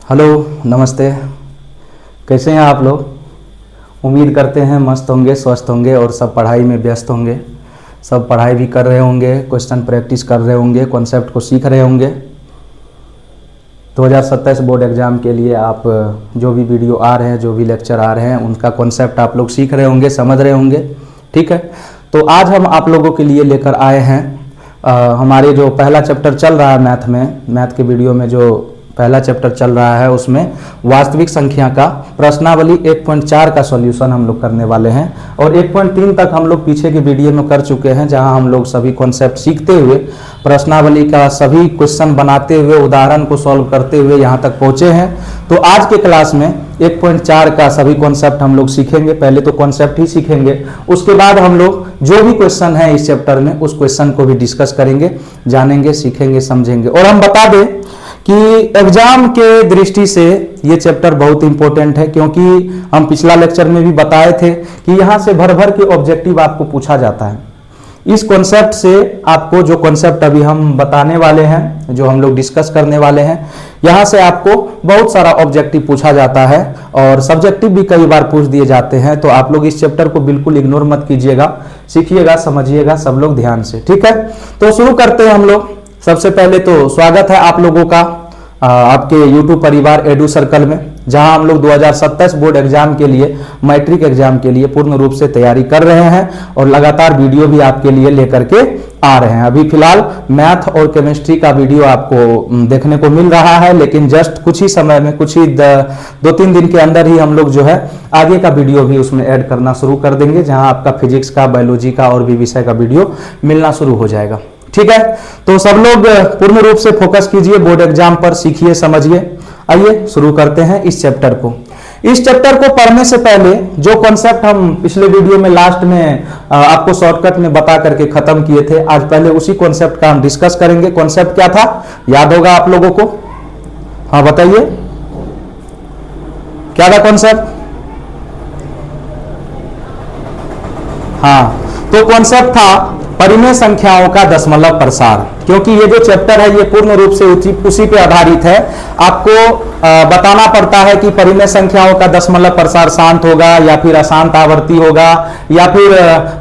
Hello, नमस्ते। कैसे हैं आप लोग? उम्मीद करते हैं मस्त होंगे, स्वस्थ होंगे और सब पढ़ाई में व्यस्त होंगे। सब पढ़ाई भी कर रहे होंगे, क्वेश्चन प्रैक्टिस कर रहे होंगे, कॉन्सेप्ट को सीख रहे होंगे। 2027 बोर्ड एग्ज़ाम के लिए आप जो भी वीडियो आ रहे हैं, जो भी लेक्चर आ रहे हैं, उनका कॉन्सेप्ट आप लोग सीख रहे होंगे, समझ रहे होंगे। ठीक है, तो आज हम आप लोगों के लिए लेकर आए हैं हमारे जो पहला चैप्टर चल रहा है मैथ के वीडियो में जो पहला चैप्टर चल रहा है उसमें वास्तविक संख्या का प्रश्नावली 1.4 का सॉल्यूशन हम लोग करने वाले हैं। और 1.3 तक हम लोग पीछे के वीडियो में कर चुके हैं, जहां हम लोग सभी कॉन्सेप्ट सीखते हुए प्रश्नावली का सभी क्वेश्चन बनाते हुए उदाहरण को सॉल्व करते हुए यहां तक पहुंचे हैं। तो आज के क्लास में 1.4 का सभी कॉन्सेप्ट हम लोग सीखेंगे। पहले तो कॉन्सेप्ट ही सीखेंगे, उसके बाद हम लोग जो भी क्वेश्चन है इस चैप्टर में उस क्वेश्चन को भी डिस्कस करेंगे, जानेंगे, सीखेंगे, समझेंगे। और हम बता दें कि एग्जाम के दृष्टि से ये चैप्टर बहुत इंपॉर्टेंट है, क्योंकि हम पिछला लेक्चर में भी बताए थे कि यहाँ से भर भर के ऑब्जेक्टिव आपको पूछा जाता है। इस कॉन्सेप्ट से आपको जो कॉन्सेप्ट अभी हम बताने वाले हैं, जो हम लोग डिस्कस करने वाले हैं, यहाँ से आपको बहुत सारा ऑब्जेक्टिव पूछा जाता है और सब्जेक्टिव भी कई बार पूछ दिए जाते हैं। तो आप लोग इस चैप्टर को बिल्कुल इग्नोर मत कीजिएगा, सीखिएगा, समझिएगा सब लोग ध्यान से। ठीक है, तो शुरू करते हैं हम लोग। सबसे पहले तो स्वागत है आप लोगों का आपके YouTube परिवार एडू सर्कल में, जहां हम लोग 2027 बोर्ड एग्जाम के लिए, मैट्रिक एग्जाम के लिए पूर्ण रूप से तैयारी कर रहे हैं और लगातार वीडियो भी आपके लिए लेकर के आ रहे हैं। अभी फिलहाल मैथ और केमिस्ट्री का वीडियो आपको देखने को मिल रहा है, लेकिन जस्ट कुछ ही समय में, कुछ ही 2-3 दिन के अंदर ही हम लोग जो है आगे का वीडियो भी उसमें ऐड करना शुरू कर देंगे, जहां आपका फिजिक्स का, बायोलॉजी का और भी विषय का वीडियो मिलना शुरू हो जाएगा। ठीक है, तो सब लोग पूर्ण रूप से फोकस कीजिए बोर्ड एग्जाम पर, सीखिए, समझिए। आइए शुरू करते हैं इस चैप्टर को। इस चैप्टर को पढ़ने से पहले जो कॉन्सेप्ट हम पिछले वीडियो में लास्ट में आपको शॉर्टकट में बता करके खत्म किए थे, आज पहले उसी कॉन्सेप्ट का हम डिस्कस करेंगे। कॉन्सेप्ट क्या था, याद होगा आप लोगों को? हाँ बताइए, क्या था कॉन्सेप्ट? हाँ, तो कॉन्सेप्ट था परिमेय संख्याओं का दशमलव प्रसार। क्योंकि ये जो चैप्टर है ये पूर्ण रूप से उसी पे आधारित है। आपको बताना पड़ता है कि परिमेय संख्याओं का दशमलव प्रसार शांत होगा या फिर अशांत आवर्ती होगा, या फिर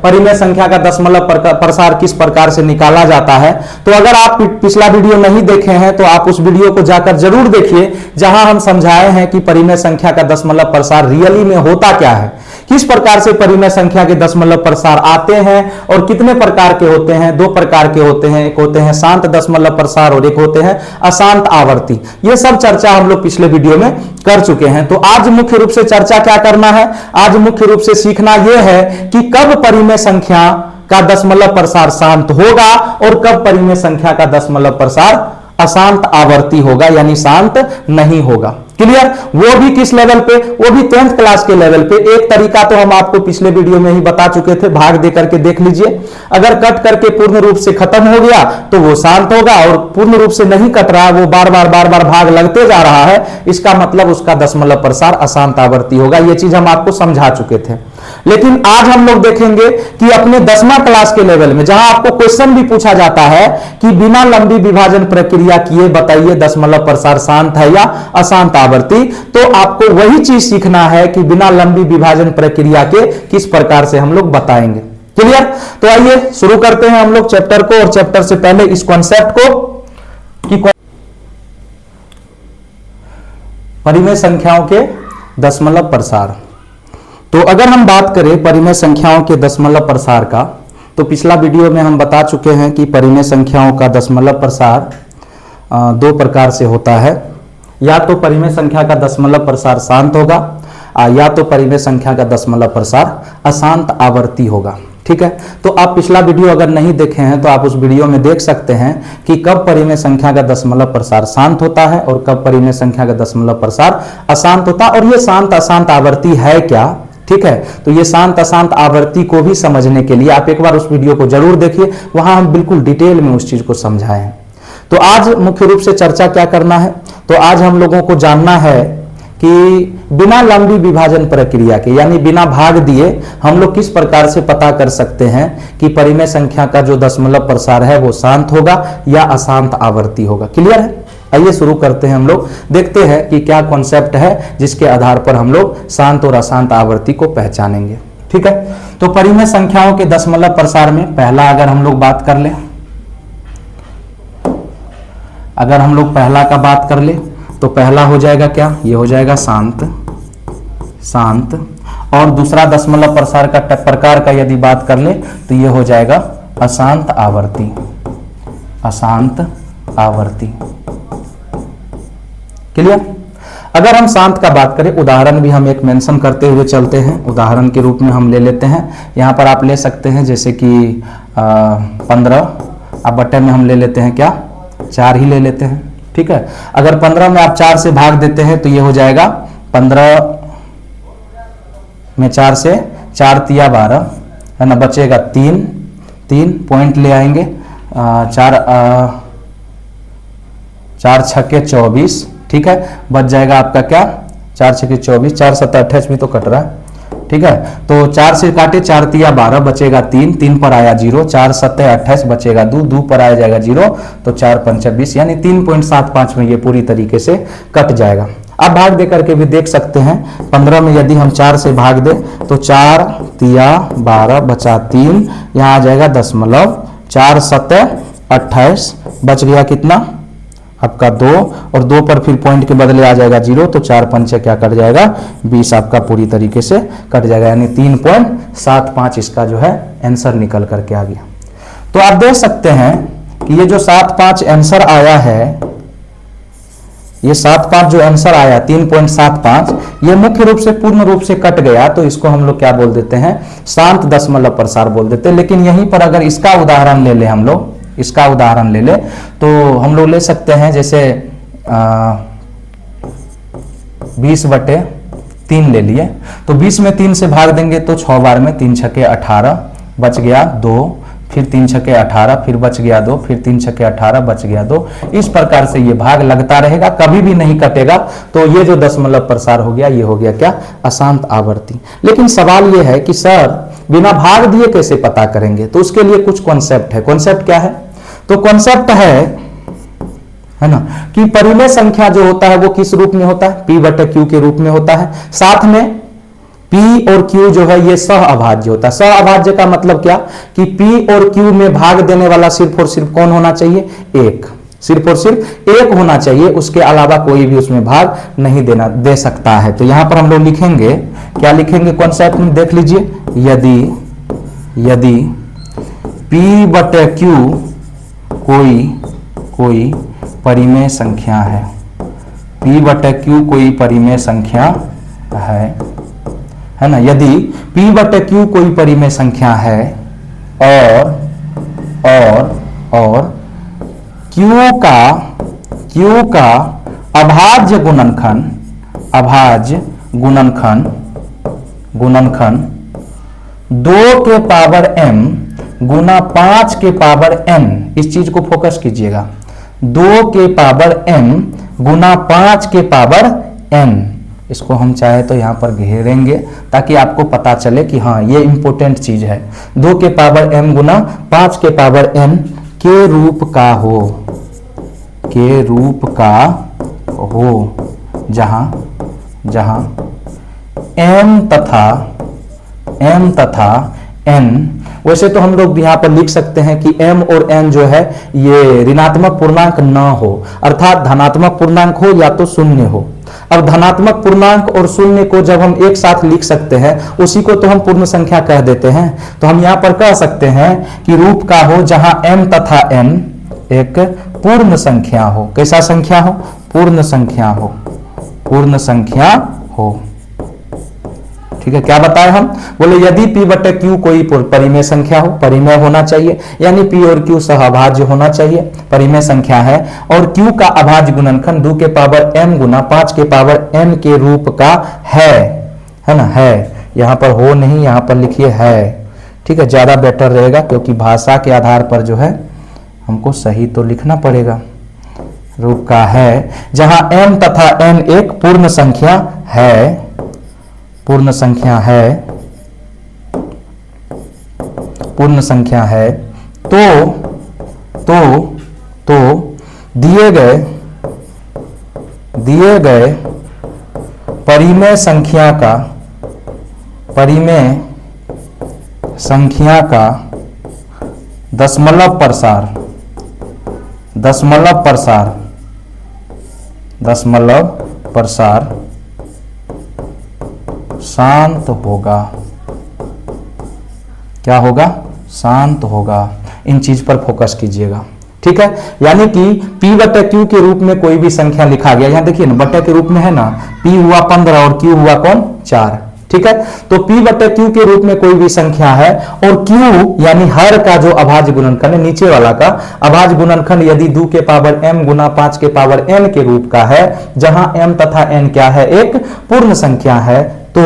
परिमेय संख्या का दशमलव प्रसार किस प्रकार से निकाला जाता है। तो अगर आप पिछला वीडियो नहीं देखे हैं तो आप उस वीडियो को जाकर जरूर देखिए, जहां हम समझाए हैं कि परिमेय संख्या का दशमलव प्रसार रियली में होता क्या है, किस प्रकार से परिमेय संख्या के दशमलव प्रसार आते हैं और कितने प्रकार के होते हैं। 2 प्रकार के होते हैं, एक होते हैं शांत दशमलव प्रसार और एक होते हैं अशांत आवर्ती। ये सब चर्चा हम लोग पिछले वीडियो में कर चुके हैं। तो आज मुख्य रूप से चर्चा क्या करना है, आज मुख्य रूप से सीखना यह है कि कब परिमेय संख्या का दशमलव प्रसार शांत होगा और कब परिमेय संख्या का दशमलव प्रसार अशांत आवर्ती होगा, यानी शांत नहीं होगा। क्लियर? वो भी किस लेवल पे? वो भी 10th क्लास के लेवल पे। एक तरीका तो हम आपको पिछले वीडियो में ही बता चुके थे, भाग दे करके देख लीजिए। अगर कट करके पूर्ण रूप से खत्म हो गया तो वो शांत होगा, और पूर्ण रूप से नहीं कट रहा, वो बार बार भाग लगते जा रहा है, इसका मतलब उसका दशमलव प्रसार अशांत आवर्ती होगा। ये चीज हम आपको समझा चुके थे। लेकिन आज हम लोग देखेंगे कि अपने 10वां क्लास के लेवल में, जहां आपको क्वेश्चन भी पूछा जाता है कि बिना लंबी विभाजन प्रक्रिया किए बताइए दशमलव प्रसार शांत है या अशांत आवर्ती, तो आपको वही चीज सीखना है कि बिना लंबी विभाजन प्रक्रिया के किस प्रकार से हम लोग बताएंगे। क्लियर? तो आइए शुरू करते हैं हम लोग चैप्टर को। और चैप्टर से पहले इस कॉन्सेप्ट को कि परिमेय संख्याओं के दशमलव प्रसार। तो अगर हम बात करें परिमेय संख्याओं के दशमलव प्रसार का, तो पिछला वीडियो में हम बता चुके हैं कि परिमेय संख्याओं का दशमलव प्रसार 2 प्रकार से होता है। या तो परिमेय संख्या का दशमलव प्रसार शांत होगा, या तो परिमेय संख्या का दशमलव प्रसार अशांत आवर्ती होगा। ठीक है, तो आप पिछला वीडियो अगर नहीं देखे हैं तो आप उस वीडियो में देख सकते हैं कि कब परिमेय संख्या का दशमलव प्रसार शांत होता है और कब परिमेय संख्या का दशमलव प्रसार अशांत होता है, और ये शांत अशांत आवर्ती है क्या। ठीक है, तो ये शांत अशांत आवर्ती को भी समझने के लिए आप एक बार उस वीडियो को जरूर देखिए, वहां हम बिल्कुल डिटेल में उस चीज को समझाए हैं। तो आज मुख्य रूप से चर्चा क्या करना है, तो आज हम लोगों को जानना है कि बिना लंबी विभाजन प्रक्रिया के, यानी बिना भाग दिए, हम लोग किस प्रकार से पता कर सकते हैं कि परिमेय संख्या का जो दशमलव प्रसार है वो शांत होगा या अशांत आवर्ती होगा। क्लियर है? आइए शुरू करते हैं हम लोग, देखते हैं कि क्या कॉन्सेप्ट है जिसके आधार पर हम लोग शांत और अशांत आवर्ती को पहचानेंगे। ठीक है, तो परिमेय संख्याओं के दशमलव प्रसार में पहला अगर हम लोग बात कर ले, अगर हम लोग पहला का बात कर ले तो पहला हो जाएगा क्या, ये हो जाएगा शांत, शांत। और दूसरा दशमलव प्रसार का प्रकार का यदि बात कर ले तो ये हो जाएगा अशांत आवर्ती, अशांत आवर्ती। क्लियर। अगर हम शांत का बात करें, उदाहरण भी हम एक मेंशन करते हुए चलते हैं, उदाहरण के रूप में हम ले लेते हैं। यहाँ पर आप ले सकते हैं जैसे कि 15, अब बटे में हम ले लेते हैं क्या, 4 ही ले लेते हैं। ठीक है, अगर 15 में आप 4 से भाग देते हैं तो ये हो जाएगा 15 में 4 से 4 तिया 12 है ना, बचेगा 3, 3 पॉइंट ले आएंगे, 4 छक्के 24। ठीक है, बच जाएगा आपका क्या, 4 छक्के 24, 4 7 28 भी तो कट रहा है। ठीक है, तो 4 से काटे 4 तिया 12, बचेगा 3, 3 पर आया 0, 4 7 28 बचेगा 2, 2 पर आया जाएगा 0, तो 4 5 20, यानी 3.75 में ये पूरी तरीके से कट जाएगा। अब भाग दे करके भी देख सकते हैं, 15 में यदि हम 4 से भाग दे तो 4 तिया 12 बचा 3, यहाँ आ जाएगा दशमलव, 4 7 28 बच गया कितना आपका 2, और 2 पर फिर पॉइंट के बदले आ जाएगा 0, तो 4 5 क्या कट जाएगा 20, आपका पूरी तरीके से कट जाएगा, यानी 3.75 इसका जो है आंसर निकल करके आ गया। तो आप देख सकते हैं कि ये जो 75 आंसर आया है, ये 75 जो आंसर आया 3.75, ये मुख्य रूप से पूर्ण रूप से कट गया, तो इसको हम लोग क्या बोल देते हैं, शांत दशमलव प्रसार बोल देते हैं। लेकिन यहीं पर अगर इसका उदाहरण ले ले हम लोग, इसका उदाहरण ले ले तो हम लोग ले सकते हैं जैसे 20/3 ले लिए, तो 20 में 3 से भाग देंगे तो 6 बार में 3 छक्के 18 बच गया 2, फिर 3 छक्के 18, फिर बच गया 2, फिर 3 छक्के 18 बच गया 2। इस प्रकार से ये भाग लगता रहेगा, कभी भी नहीं कटेगा। तो ये जो दशमलव प्रसार हो गया, ये हो गया क्या, अशांत आवर्ती। लेकिन सवाल ये है कि सर बिना भाग दिए कैसे पता करेंगे, तो उसके लिए कुछ कॉन्सेप्ट है। कॉन्सेप्ट क्या है, तो कॉन्सेप्ट है ना कि परिमेय संख्या जो होता है वो किस रूप में होता है, P/Q के रूप में होता है। साथ में P और Q जो है ये सह अभाज्य होता है। सह अभाज्य का मतलब क्या कि P और Q में भाग देने वाला सिर्फ और सिर्फ कौन होना चाहिए, एक, सिर्फ और सिर्फ एक होना चाहिए, उसके अलावा कोई भी उसमें भाग नहीं दे सकता है। तो यहां पर हम लोग लिखेंगे, क्या लिखेंगे कॉन्सेप्ट में देख लीजिए, यदि P/Q कोई परिमेय संख्या है, P/Q कोई परिमेय संख्या है ना, यदि P/Q कोई परिमेय संख्या है और Q का अभाज्य गुणनखंड 2 के पावर m गुना 5 के पावर n, इस चीज को फोकस कीजिएगा, 2 के पावर m गुना 5 के पावर n, इसको हम चाहे तो यहां पर घेरेंगे ताकि आपको पता चले कि हाँ ये इंपॉर्टेंट चीज है। 2 के पावर m गुना 5 के पावर n के रूप का हो, जहां m तथा n, वैसे तो हम लोग यहाँ पर लिख सकते हैं कि m और n जो है ये ऋणात्मक पूर्णांक न हो, अर्थात धनात्मक पूर्णांक हो या तो शून्य हो। अब धनात्मक पूर्णांक और शून्य को जब हम एक साथ लिख सकते हैं, उसी को तो हम पूर्ण संख्या कह देते हैं। तो हम यहाँ पर कह सकते हैं कि रूप का हो जहां m तथा n एक पूर्ण संख्या हो। कैसा संख्या हो, पूर्ण संख्या हो। ठीक है, क्या बताए हम, बोले यदि P/Q कोई परिमेय संख्या हो, परिमेय होना चाहिए, यानी P और Q सहअभाज्य होना चाहिए, परिमेय संख्या है, और Q का अभाज्य गुणनखंड 2 के पावर m गुना 5 के पावर n के रूप का है ना, है, यहाँ पर हो नहीं, यहाँ पर लिखिए है। ठीक है, ज्यादा बेटर रहेगा, क्योंकि भाषा के आधार पर जो है हमको सही तो लिखना पड़ेगा। रूप का है जहां m तथा n एक पूर्ण संख्या है, तो दिए गए परिमेय संख्या का दशमलव प्रसार शांत होगा। क्या होगा? शांत होगा। इन चीज पर फोकस कीजिएगा, ठीक है। यानी कि P बटे Q के रूप में कोई भी संख्या लिखा गया, यहां देखिए ना बटे के रूप में है ना, P हुआ 15 और Q हुआ कौन? 4, ठीक है। तो P बटे Q के रूप में कोई भी संख्या है और Q यानी हर का जो अभाज्य गुणनखंड है, नीचे वाला का अभाज्य गुणनखंड यदि 2 के पावर m गुना 5 के पावर n के रूप का है, जहां m तथा n क्या है? एक पूर्ण संख्या है, तो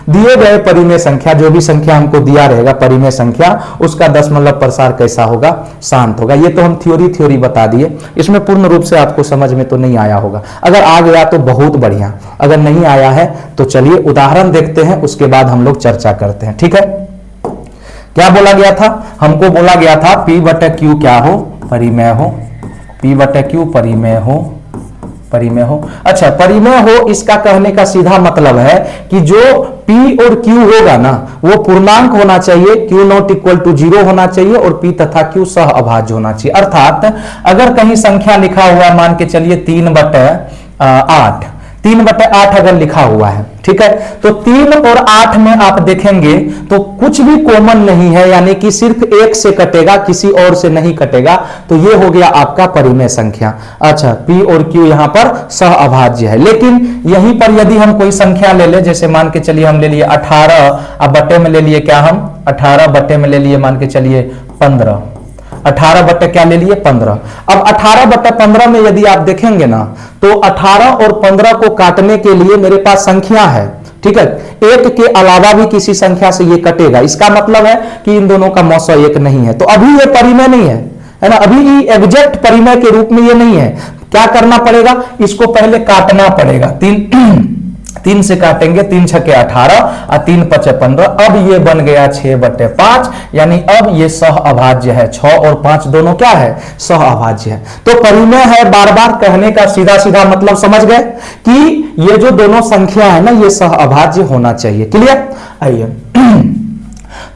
दिए गए परिमेय संख्या, जो भी संख्या हमको दिया रहेगा परिमेय संख्या, उसका दशमलव प्रसार कैसा होगा? शांत होगा। ये तो हम थ्योरी बता दिए, इसमें पूर्ण रूप से आपको समझ में तो नहीं आया होगा। अगर आ गया तो बहुत बढ़िया, अगर नहीं आया है तो चलिए उदाहरण देखते हैं, उसके बाद हम लोग चर्चा करते हैं, ठीक है। क्या बोला गया था? हमको बोला गया था P बटे Q क्या हो? परिमेय हो। P बटे Q परिमेय हो। अच्छा, परिमेय हो इसका कहने का सीधा मतलब है कि जो P और Q होगा ना, वो पूर्णांक होना चाहिए, Q नॉट इक्वल टू 0 होना चाहिए और P तथा Q सह अभाज्य होना चाहिए। अर्थात अगर कहीं संख्या लिखा हुआ है, मान के चलिए 3/8 अगर लिखा हुआ है, ठीक है, तो 3 और 8 में आप देखेंगे तो कुछ भी कॉमन नहीं है, यानी कि सिर्फ एक से कटेगा, किसी और से नहीं कटेगा, तो ये हो गया आपका परिमेय संख्या। अच्छा, P और Q यहां पर सह अभाज्य है, लेकिन यहीं पर यदि हम कोई संख्या ले ले, जैसे मान के चलिए हम ले लिए 18, अब बटे में ले लिए क्या? हम 18 बटे में ले लिए मान के चलिए 15, 18 बटे क्या ले लिए? 15। अब 18 बटे 15 में यदि आप देखेंगे ना, तो 18 और 15 को काटने के लिए मेरे पास संख्या है, ठीक है, एक के अलावा भी किसी संख्या से ये कटेगा। इसका मतलब है कि इन दोनों का मौसा एक नहीं है, तो अभी ये परिमेय नहीं है ना, अभी ये एग्जैक्ट परिमेय के रूप में ये नहीं है। क्या करना पड़ेगा? इसको पहले काटना पड़ेगा। 3 से काटेंगे, 3 छके 18 और 3 पचे 15, अब ये बन गया 6/5, यानी अब ये सह अभाज्य है। 6 और 5 दोनों क्या है? सह अभाज्य है। तो परिमेय है, बार बार कहने का सीधा मतलब समझ गए कि ये जो दोनों संख्या है ना, ये सह अभाज्य होना चाहिए। क्लियर? आइए,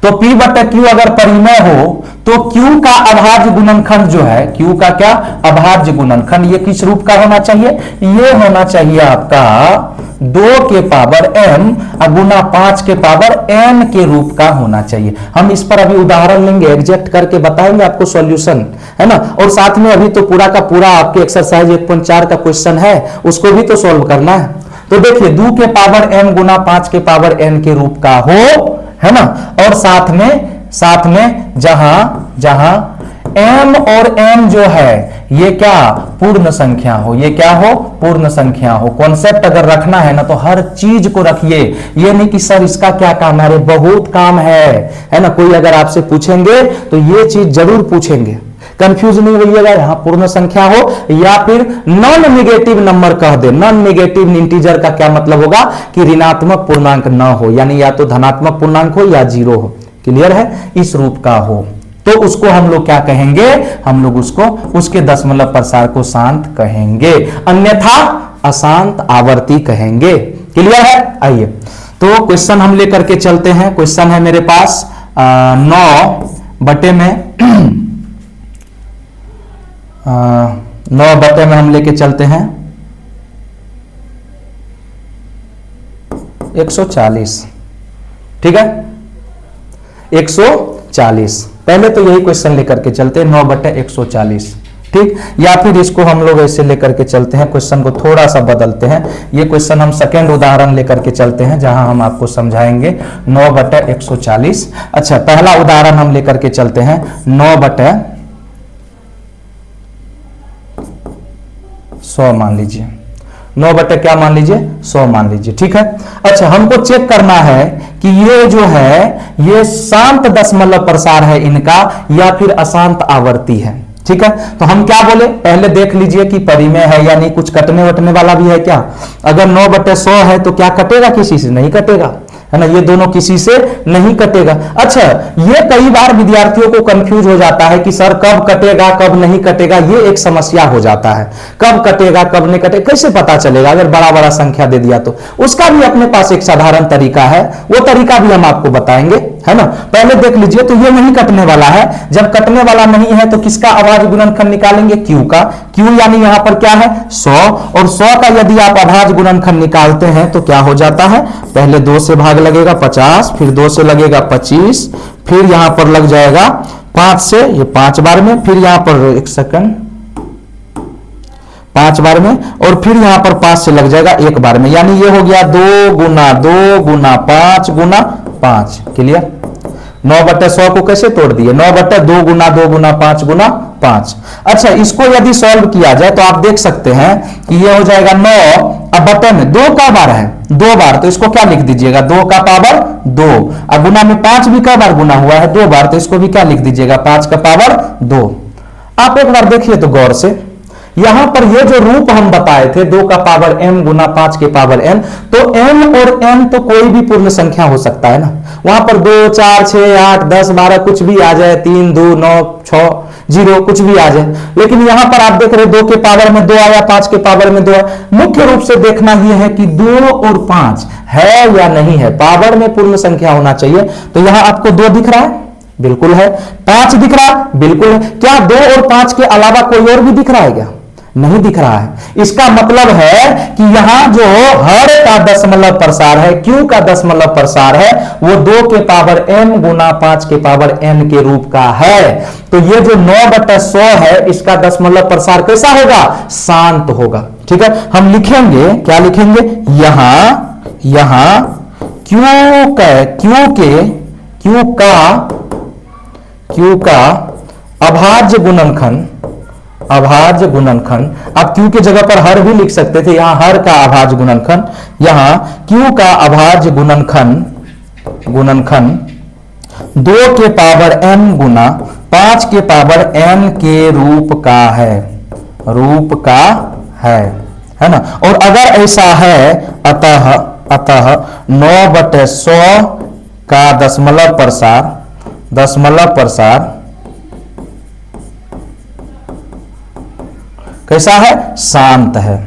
तो P बटे Q अगर परिमेय हो तो Q का अभाज्य गुणनखंड जो है, Q का क्या? अभाज्य गुणनखंड, ये किस रूप का होना चाहिए? ये होना चाहिए आपका 2 के पावर m गुना 5 के पावर n के रूप का होना चाहिए। हम इस पर अभी उदाहरण लेंगे, एग्जैक्ट करके बताएंगे आपको सॉल्यूशन, है ना। और साथ में अभी तो पूरा का पूरा आपके एक्सरसाइज 1.4 का क्वेश्चन है, उसको भी तो सॉल्व करना है। तो देखिए 2 के पावर m गुना 5 के पावर n के रूप का हो, है ना, और साथ में जहां m और n जो है ये क्या? पूर्ण संख्या हो। ये क्या हो? पूर्ण संख्या हो। कॉन्सेप्ट अगर रखना है ना, तो हर चीज को रखिए, ये नहीं कि सर इसका क्या काम है, अरे बहुत काम है ना। कोई अगर आपसे पूछेंगे तो ये चीज जरूर पूछेंगे, कंफ्यूज नहीं होइएगा। यहां पूर्ण संख्या हो या फिर नॉन नेगेटिव नंबर कह दे। नॉन नेगेटिव इंटीजर का क्या मतलब होगा? कि ऋणात्मक पूर्णांक ना हो, यानी या तो धनात्मक पूर्णांक हो या 0 हो। क्लियर है? इस रूप का हो तो उसको हम लोग क्या कहेंगे? हम लोग उसको उसके दशमलव प्रसार को शांत कहेंगे, अन्यथा अशांत आवर्ती कहेंगे। क्लियर है? आइए, तो क्वेश्चन हम लेकर के चलते हैं। क्वेश्चन है मेरे पास 9 बटे में हम लेके चलते हैं 140, ठीक है, 140। पहले तो यही क्वेश्चन लेकर के चलते हैं 9 बटे 140, ठीक। या फिर इसको हम लोग ऐसे लेकर के चलते हैं, क्वेश्चन को थोड़ा सा बदलते हैं। ये क्वेश्चन हम सेकेंड उदाहरण लेकर के चलते हैं, जहां हम आपको समझाएंगे 9 बटे 140। अच्छा, पहला उदाहरण हम लेकर के चलते हैं 9 बटे 100 मान लीजिए, 9 बटे क्या मान लीजिए? 100 मान लीजिए, ठीक है। अच्छा, हमको चेक करना है कि ये जो है ये शांत दशमलव प्रसार है इनका या फिर अशांत आवर्ती है, ठीक है। तो हम क्या बोले? पहले देख लीजिए कि परिमेय है या नहीं, कुछ कटने वटने वाला भी है क्या? अगर 9 बटे 100 है तो क्या कटेगा? किसी से नहीं कटेगा, है ना, ये दोनों किसी से नहीं कटेगा। अच्छा, ये कई बार विद्यार्थियों को कंफ्यूज हो जाता है कि सर कब कटेगा कब नहीं कटेगा, ये एक समस्या हो जाता है। कब कटेगा कब नहीं कटेगा कैसे पता चलेगा अगर बड़ा बड़ा संख्या दे दिया तो? उसका भी अपने पास एक साधारण तरीका है, वो तरीका भी हम आपको बताएंगे, है ना। पहले देख लीजिए, तो ये नहीं कटने वाला है। जब कटने वाला नहीं है तो किसका अभाज्य गुणनखंड निकालेंगे? क्यू का। क्यू यानी यहां पर क्या है? 100, और 100 का यदि आप अभाज्य गुणनखंड निकालते हैं तो क्या हो जाता है? पहले 2 से भाग लगेगा 50, फिर 2 से लगेगा 25, फिर यहां पर लग जाएगा 5 से, ये 5 बार में, फिर यहां पर 1 सेकंड 5 बार में, और फिर यहां पर 5 से लग जाएगा 1 बार में, यानी ये हो गया 2 गुना 2 गुना 5 गुना 5। क्लियर? 9/100 को कैसे तोड़ दिए? 9/2 गुना 2 गुना 5 गुना 5। अच्छा, इसको यदि सॉल्व किया जाए तो आप देख सकते हैं कि ये हो जाएगा 9, अब बटे में 2 का बार है 2 बार, तो इसको क्या लिख दीजिएगा? 2 का पावर 2। अब गुना में 5 भी कई बार गुना हुआ है? 2 बार, तो इसको भी क्या लिख दीजिएगा? 5 का पावर 2। आप एक बार देखिए तो गौर से, यहां पर ये जो रूप हम बताए थे 2 का पावर m गुना 5 के पावर n, तो m और n तो कोई भी पूर्ण संख्या हो सकता है ना। वहां पर 2 4 6 8 10 12 कुछ भी आ जाए, 3 2 9 6 0 कुछ भी आ जाए, लेकिन यहां पर आप देख रहे 2 के पावर में 2 आया, 5 के पावर में 2 आया। मुख्य रूप से देखना यह है कि 2 और 5 है या नहीं है, पावर में पूर्ण संख्या होना चाहिए। तो यहां आपको 2 दिख रहा है? बिल्कुल है। 5 दिख रहा है? बिल्कुल है। क्या 2 और 5 के अलावा कोई और भी दिख रहा है क्या? नहीं दिख रहा है। इसका मतलब है कि यहां जो हर का दशमलव प्रसार है, क्यू का दशमलव प्रसार है, वो 2 के पावर m गुना 5 के पावर n के रूप का है। तो ये जो 9/100 है, इसका दशमलव प्रसार कैसा होगा? शांत होगा। ठीक है, हम लिखेंगे, क्या लिखेंगे? यहां क्यू का अभाज्य गुणनखंड, आप क्यू की जगह पर हर भी लिख सकते थे, यहां हर का अभाज्य गुणनखंड, यहां क्यू का अभाज्य गुणनखंड 2 के पावर m गुना 5 के पावर n के रूप का है ना। और अगर ऐसा है, अतः 9/100 का दशमलव प्रसार कैसा है? शांत है।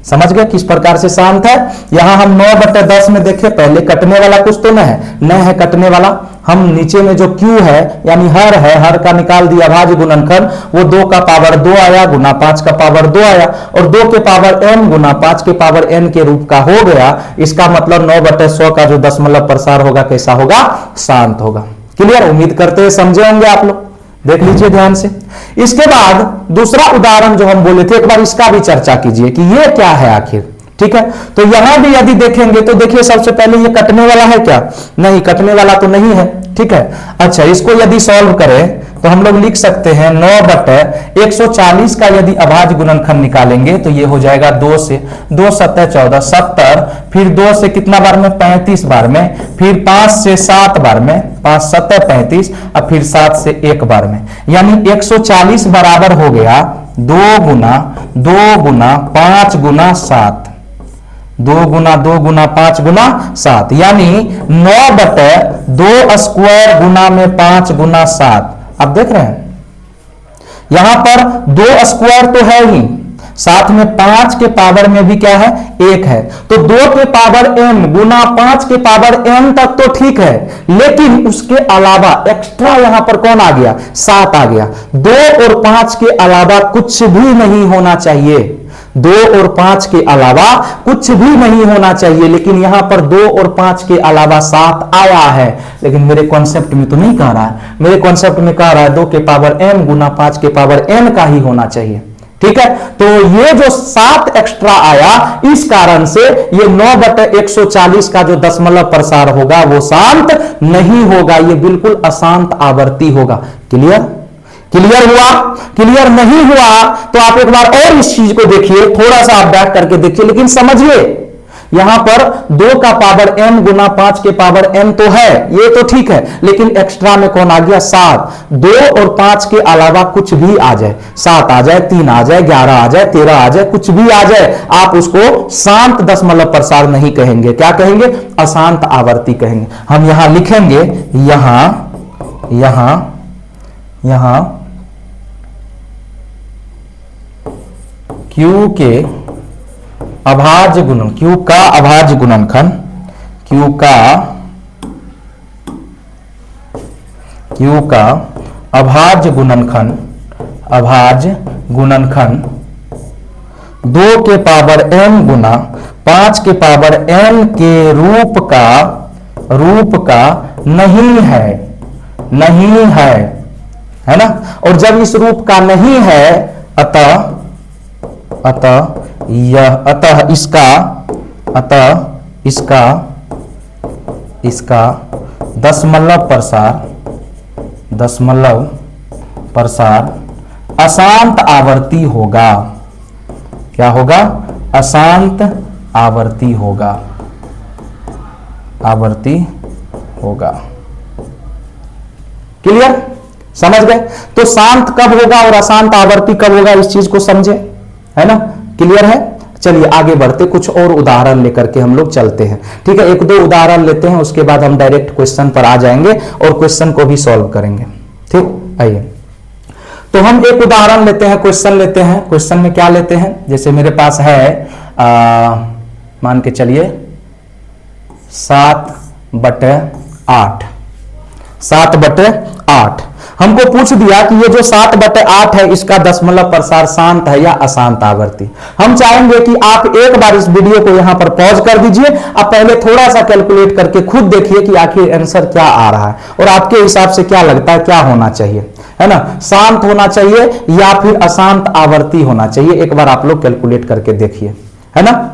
समझ गए किस प्रकार से शांत है? यहां हम 9/10 में देखे, पहले कटने वाला कुछ तो नहीं है कटने वाला। हम नीचे में जो Q है यानी हर है, हर का निकाल दिया अभाज्य गुणनखंड, वो 2 का पावर 2 आया गुना 5 का पावर 2 आया, और 2 के पावर m गुना 5 के पावर n के रूप का हो गया। इसका मतलब 9/100 का जो दशमलव प्रसार होगा कैसा होगा? शांत होगा। क्लियर? उम्मीद करते हैं समझे होंगे आप लोग। देख लीजिए ध्यान से। इसके बाद दूसरा उदाहरण जो हम बोले थे, एक बार इसका भी चर्चा कीजिए कि ये क्या है आखिर। ठीक है, तो यहां भी यदि देखेंगे तो देखिए, सबसे पहले ये कटने वाला है क्या? नहीं, कटने वाला तो नहीं है। ठीक है, अच्छा, इसको यदि सॉल्व करें तो हम लोग लिख सकते हैं 9/140 का यदि अभाज्य गुणनखंड निकालेंगे तो ये हो जाएगा 2 से 2 7 14 70, फिर 2 से कितना बार में? 35 बार में, फिर 5 से 7 बार में, 5 7 35, और फिर 7 से 1 बार में, यानी 140 बराबर हो गया 2 गुना 5 गुना 7, 2 गुना 2 गुना 5 गुना 7, यानी 9/2 स्क्वायर गुना में 5 गुना 7। आप देख रहे हैं यहां पर 2 स्क्वायर तो है ही, साथ में 5 के पावर में भी क्या है? 1 है। तो 2 के पावर m गुना 5 के पावर n तक तो ठीक है, लेकिन उसके अलावा एक्स्ट्रा यहां पर कौन आ गया? 7 आ गया। 2 और 5 के अलावा कुछ भी नहीं होना चाहिए, 2 और 5 के अलावा कुछ भी नहीं होना चाहिए, लेकिन यहां पर 2 और 5 के अलावा 7 आया है। लेकिन मेरे कॉन्सेप्ट में तो नहीं कह रहा है, मेरे कॉन्सेप्ट में कह रहा है 2 के पावर m गुना 5 के पावर n का ही होना चाहिए। ठीक है, तो ये जो 7 एक्स्ट्रा आया, इस कारण से ये 9/140 का जो दशमलव प्रसार होगा वो शांत नहीं होगा, ये बिल्कुल अशांत आवर्ती होगा। क्लियर हुआ? क्लियर नहीं हुआ तो आप एक बार और इस चीज को देखिए, थोड़ा सा आप बैक करके देखिए, लेकिन समझिए यहां पर 2 का पावर m गुना 5 के पावर m तो है, ये तो ठीक है, लेकिन एक्स्ट्रा में कौन आ गया 7। 2 और 5 के अलावा कुछ भी आ जाए, 7 आ जाए, 3 आ जाए, 11 आ जाए, 13 आ जाए, कुछ भी आ जाए, आप उसको शांत दशमलव प्रसार नहीं कहेंगे, क्या कहेंगे? अशांत आवर्ती कहेंगे। हम यहां लिखेंगे, यहां Q के अभाज्य गुणन, Q का अभाज्य गुणनखंड, Q का अभाज्य गुणनखंड 2 के पावर m गुना 5 के पावर n के रूप का नहीं है ना। और जब इस रूप का नहीं है, अतः इसका दशमलव प्रसार अशांत आवर्ती होगा। क्या होगा? अशांत आवर्ती होगा। क्लियर? समझ गए? तो शांत कब होगा और अशांत आवर्ती कब होगा, इस चीज को समझे, है ना। क्लियर है? चलिए आगे बढ़ते, कुछ और उदाहरण लेकर के हम लोग चलते हैं। ठीक है, 1-2 उदाहरण लेते हैं, उसके बाद हम डायरेक्ट क्वेश्चन पर आ जाएंगे और क्वेश्चन को भी सॉल्व करेंगे। ठीक, आइए। तो हम एक उदाहरण लेते हैं, क्वेश्चन लेते हैं। क्वेश्चन में क्या लेते हैं? जैसे मेरे पास है मान के चलिए 7/8। 7/8 हमको पूछ दिया कि ये जो 7/8 है, इसका दशमलव प्रसार शांत है या अशांत आवर्ती। हम चाहेंगे कि आप एक बार इस वीडियो को यहां पर पॉज कर दीजिए, आप पहले थोड़ा सा कैलकुलेट करके खुद देखिए कि आखिर आंसर क्या आ रहा है और आपके हिसाब से क्या लगता है क्या होना चाहिए, है ना। शांत होना चाहिए या फिर अशांत आवर्ती होना चाहिए, एक बार आप लोग कैलकुलेट करके देखिए, है ना।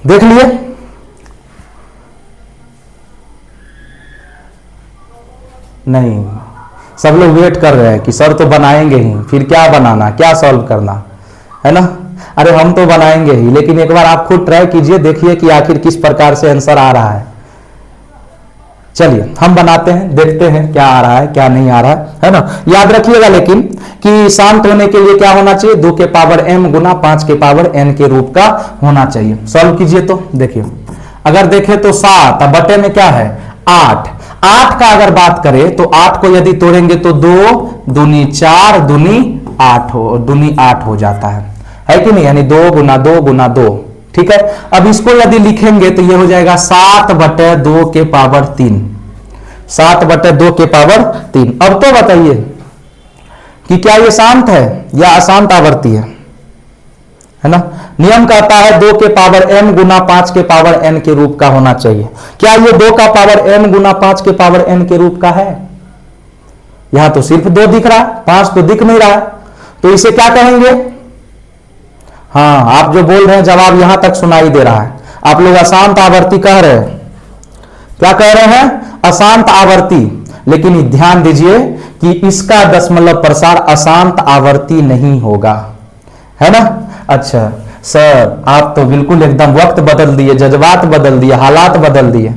देख लिए? नहीं, सब लोग वेट कर रहे हैं कि सर तो बनाएंगे ही, फिर क्या बनाना, क्या सॉल्व करना, है ना। अरे हम तो बनाएंगे ही, लेकिन एक बार आप खुद ट्राई कीजिए, देखिए कि आखिर किस प्रकार से आंसर आ रहा है। चलिए हम बनाते हैं, देखते हैं क्या आ रहा है क्या नहीं आ रहा है ना। याद रखिएगा लेकिन कि शांत होने के लिए क्या होना चाहिए? 2 के पावर m गुना 5 के पावर n के रूप का होना चाहिए। सॉल्व कीजिए तो देखिए, अगर देखें तो 7 बटे में क्या है 8। 8 का अगर बात करें तो 8 को यदि तोड़ेंगे तो 2 दूनी 4 दूनी 8 हो जाता है कि नहीं, यानी 2 गुना 2 गुना 2। ठीक है, अब इसको यदि लिखेंगे तो ये हो जाएगा 7/2 के पावर 3। 7/2 के पावर 3। अब तो बताइए कि क्या ये शांत है या अशांत आवर्ती है ना। नियम कहता है 2 के पावर m गुना 5 के पावर n के रूप का होना चाहिए। क्या ये 2 का पावर m गुना 5 के पावर n के रूप का है? यहां तो सिर्फ 2 दिख रहा है, 5 तो दिख नहीं रहा है, तो इसे क्या कहेंगे? हाँ, आप जो बोल रहे हैं जवाब यहां तक सुनाई दे रहा है, आप लोग अशांत आवर्ती कह रहे हैं। क्या कह रहे हैं? अशांत आवर्ती। लेकिन ध्यान दीजिए कि इसका दशमलव प्रसार अशांत आवर्ती नहीं होगा, है ना। अच्छा सर, आप तो बिल्कुल एकदम वक्त बदल दिए, जज्बात बदल दिए, हालात बदल दिए,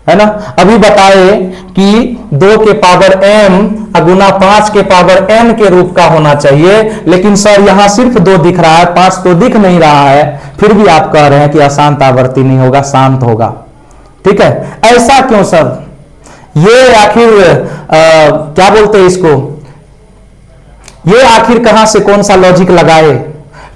है ना। अभी बताए कि 2 के पावर m गुना 5 के पावर n के रूप का होना चाहिए, लेकिन सर यहां सिर्फ 2 दिख रहा है, 5 तो दिख नहीं रहा है, फिर भी आप कह रहे हैं कि अशांत आवर्ती नहीं होगा, शांत होगा। ठीक है, ऐसा क्यों सर? ये आखिर क्या बोलते हैं इसको, ये आखिर कहां से कौन सा लॉजिक लगाए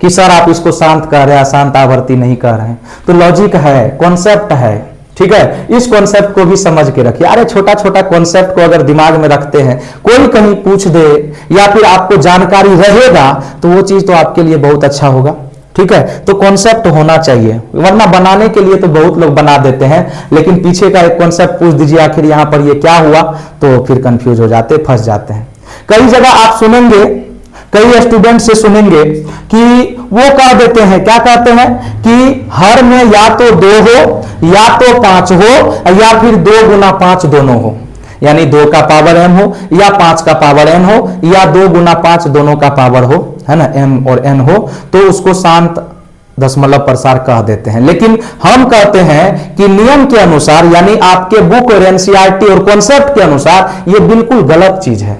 कि सर आप इसको शांत कह रहे हैं, अशांत आवर्ती नहीं कह रहे हैं? तो लॉजिक है, कॉन्सेप्ट है। ठीक है, इस कॉन्सेप्ट को भी समझ के रखिए। अरे छोटा छोटा कॉन्सेप्ट को अगर दिमाग में रखते हैं, कोई कहीं पूछ दे या फिर आपको जानकारी रहेगा तो वो चीज तो आपके लिए बहुत अच्छा होगा। ठीक है, तो कॉन्सेप्ट होना चाहिए, वरना बनाने के लिए तो बहुत लोग बना देते हैं, लेकिन पीछे का एक कॉन्सेप्ट पूछ दीजिए आखिर यहां पर ये क्या हुआ, तो फिर कंफ्यूज हो जाते, फंस जाते हैं। कई जगह आप सुनेंगे, कई स्टूडेंट से सुनेंगे कि वो कह देते हैं, क्या कहते हैं कि हर में या तो 2 हो या तो 5 हो या फिर 2 गुना 5 दोनों हो। यानी 2 का पावर m हो या 5 का पावर n हो या 2 गुना 5 दोनों का पावर हो, है ना, m और n हो, तो उसको शांत दशमलव प्रसार कह देते हैं। लेकिन हम कहते हैं कि नियम के अनुसार, यानी आपके बुक और एनसीईआरटी और कॉन्सेप्ट के अनुसार ये बिल्कुल गलत चीज है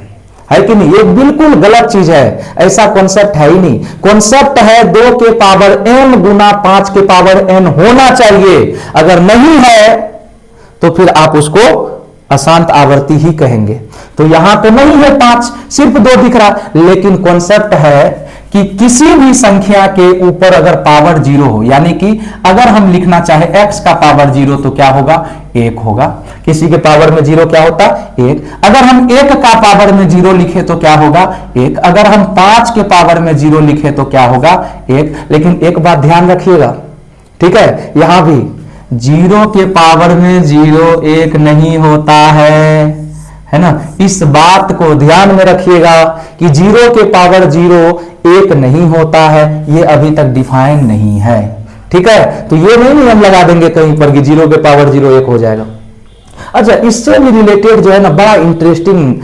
कि नहीं? ये बिल्कुल गलत चीज है, ऐसा कॉन्सेप्ट है ही नहीं। कॉन्सेप्ट है 2 के पावर m गुना 5 के पावर n होना चाहिए। अगर नहीं है तो फिर आप उसको अशांत आवर्ती ही कहेंगे। तो यहां तो नहीं है 5, सिर्फ 2 दिख रहा, लेकिन कॉन्सेप्ट है कि किसी भी संख्या के ऊपर अगर पावर 0 हो, यानी कि अगर हम लिखना चाहे x का पावर 0 तो क्या होगा? 1 होगा। किसी के पावर में 0 क्या होता? 1। अगर हम 1 का पावर में 0 लिखे तो क्या होगा? 1। अगर हम 5 के पावर में 0 लिखे तो क्या होगा? 1। लेकिन एक बात ध्यान रखिएगा, ठीक है, यहां भी 0 के पावर में 0 1 नहीं होता है ना? इस बात को ध्यान में रखिएगा कि 0 के पावर 0 1 नहीं होता है, ये अभी तक डिफाइन नहीं है, ठीक है? तो ये नहीं नियम लगा देंगे कहीं पर कि 0 के पावर 0 1 हो जाएगा। अच्छा, इससे भी रिलेटेड जो है ना बड़ा इंटरेस्टिंग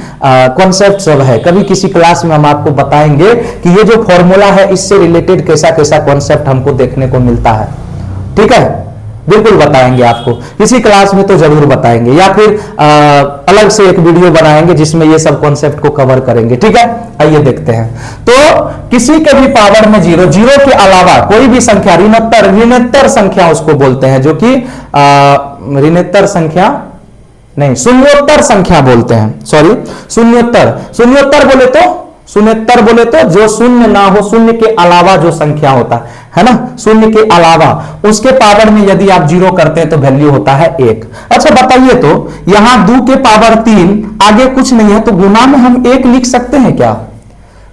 कॉन्सेप्ट सब है, कभी किसी क्लास में हम आपको बताएंगे कि ये जो फॉर्मूला है इससे रिलेटेड कैसा कैसा कॉन्सेप्ट हमको देखने को मिलता है, ठीक है? बिल्कुल बताएंगे आपको, किसी क्लास में तो जरूर बताएंगे, या फिर अलग से एक वीडियो बनाएंगे जिसमें ये सब कॉन्सेप्ट को कवर करेंगे, ठीक है? आइए देखते हैं। तो किसी के भी पावर में 0, 0 के अलावा कोई भी संख्या, ऋणोत्तर संख्या उसको बोलते हैं, जो कि ऋणोत्तर संख्या नहीं, शून्योत्तर संख्या बोलते हैं, सॉरी, शून्योत्तर बोले तो जो शून्य ना हो, शून्य के अलावा जो संख्या होता है ना, शून्य के अलावा उसके पावर में यदि आप 0 करते हैं तो वैल्यू होता है 1। अच्छा बताइए, तो यहां 2 के पावर 3, आगे कुछ नहीं है, तो गुना में हम 1 लिख सकते हैं क्या?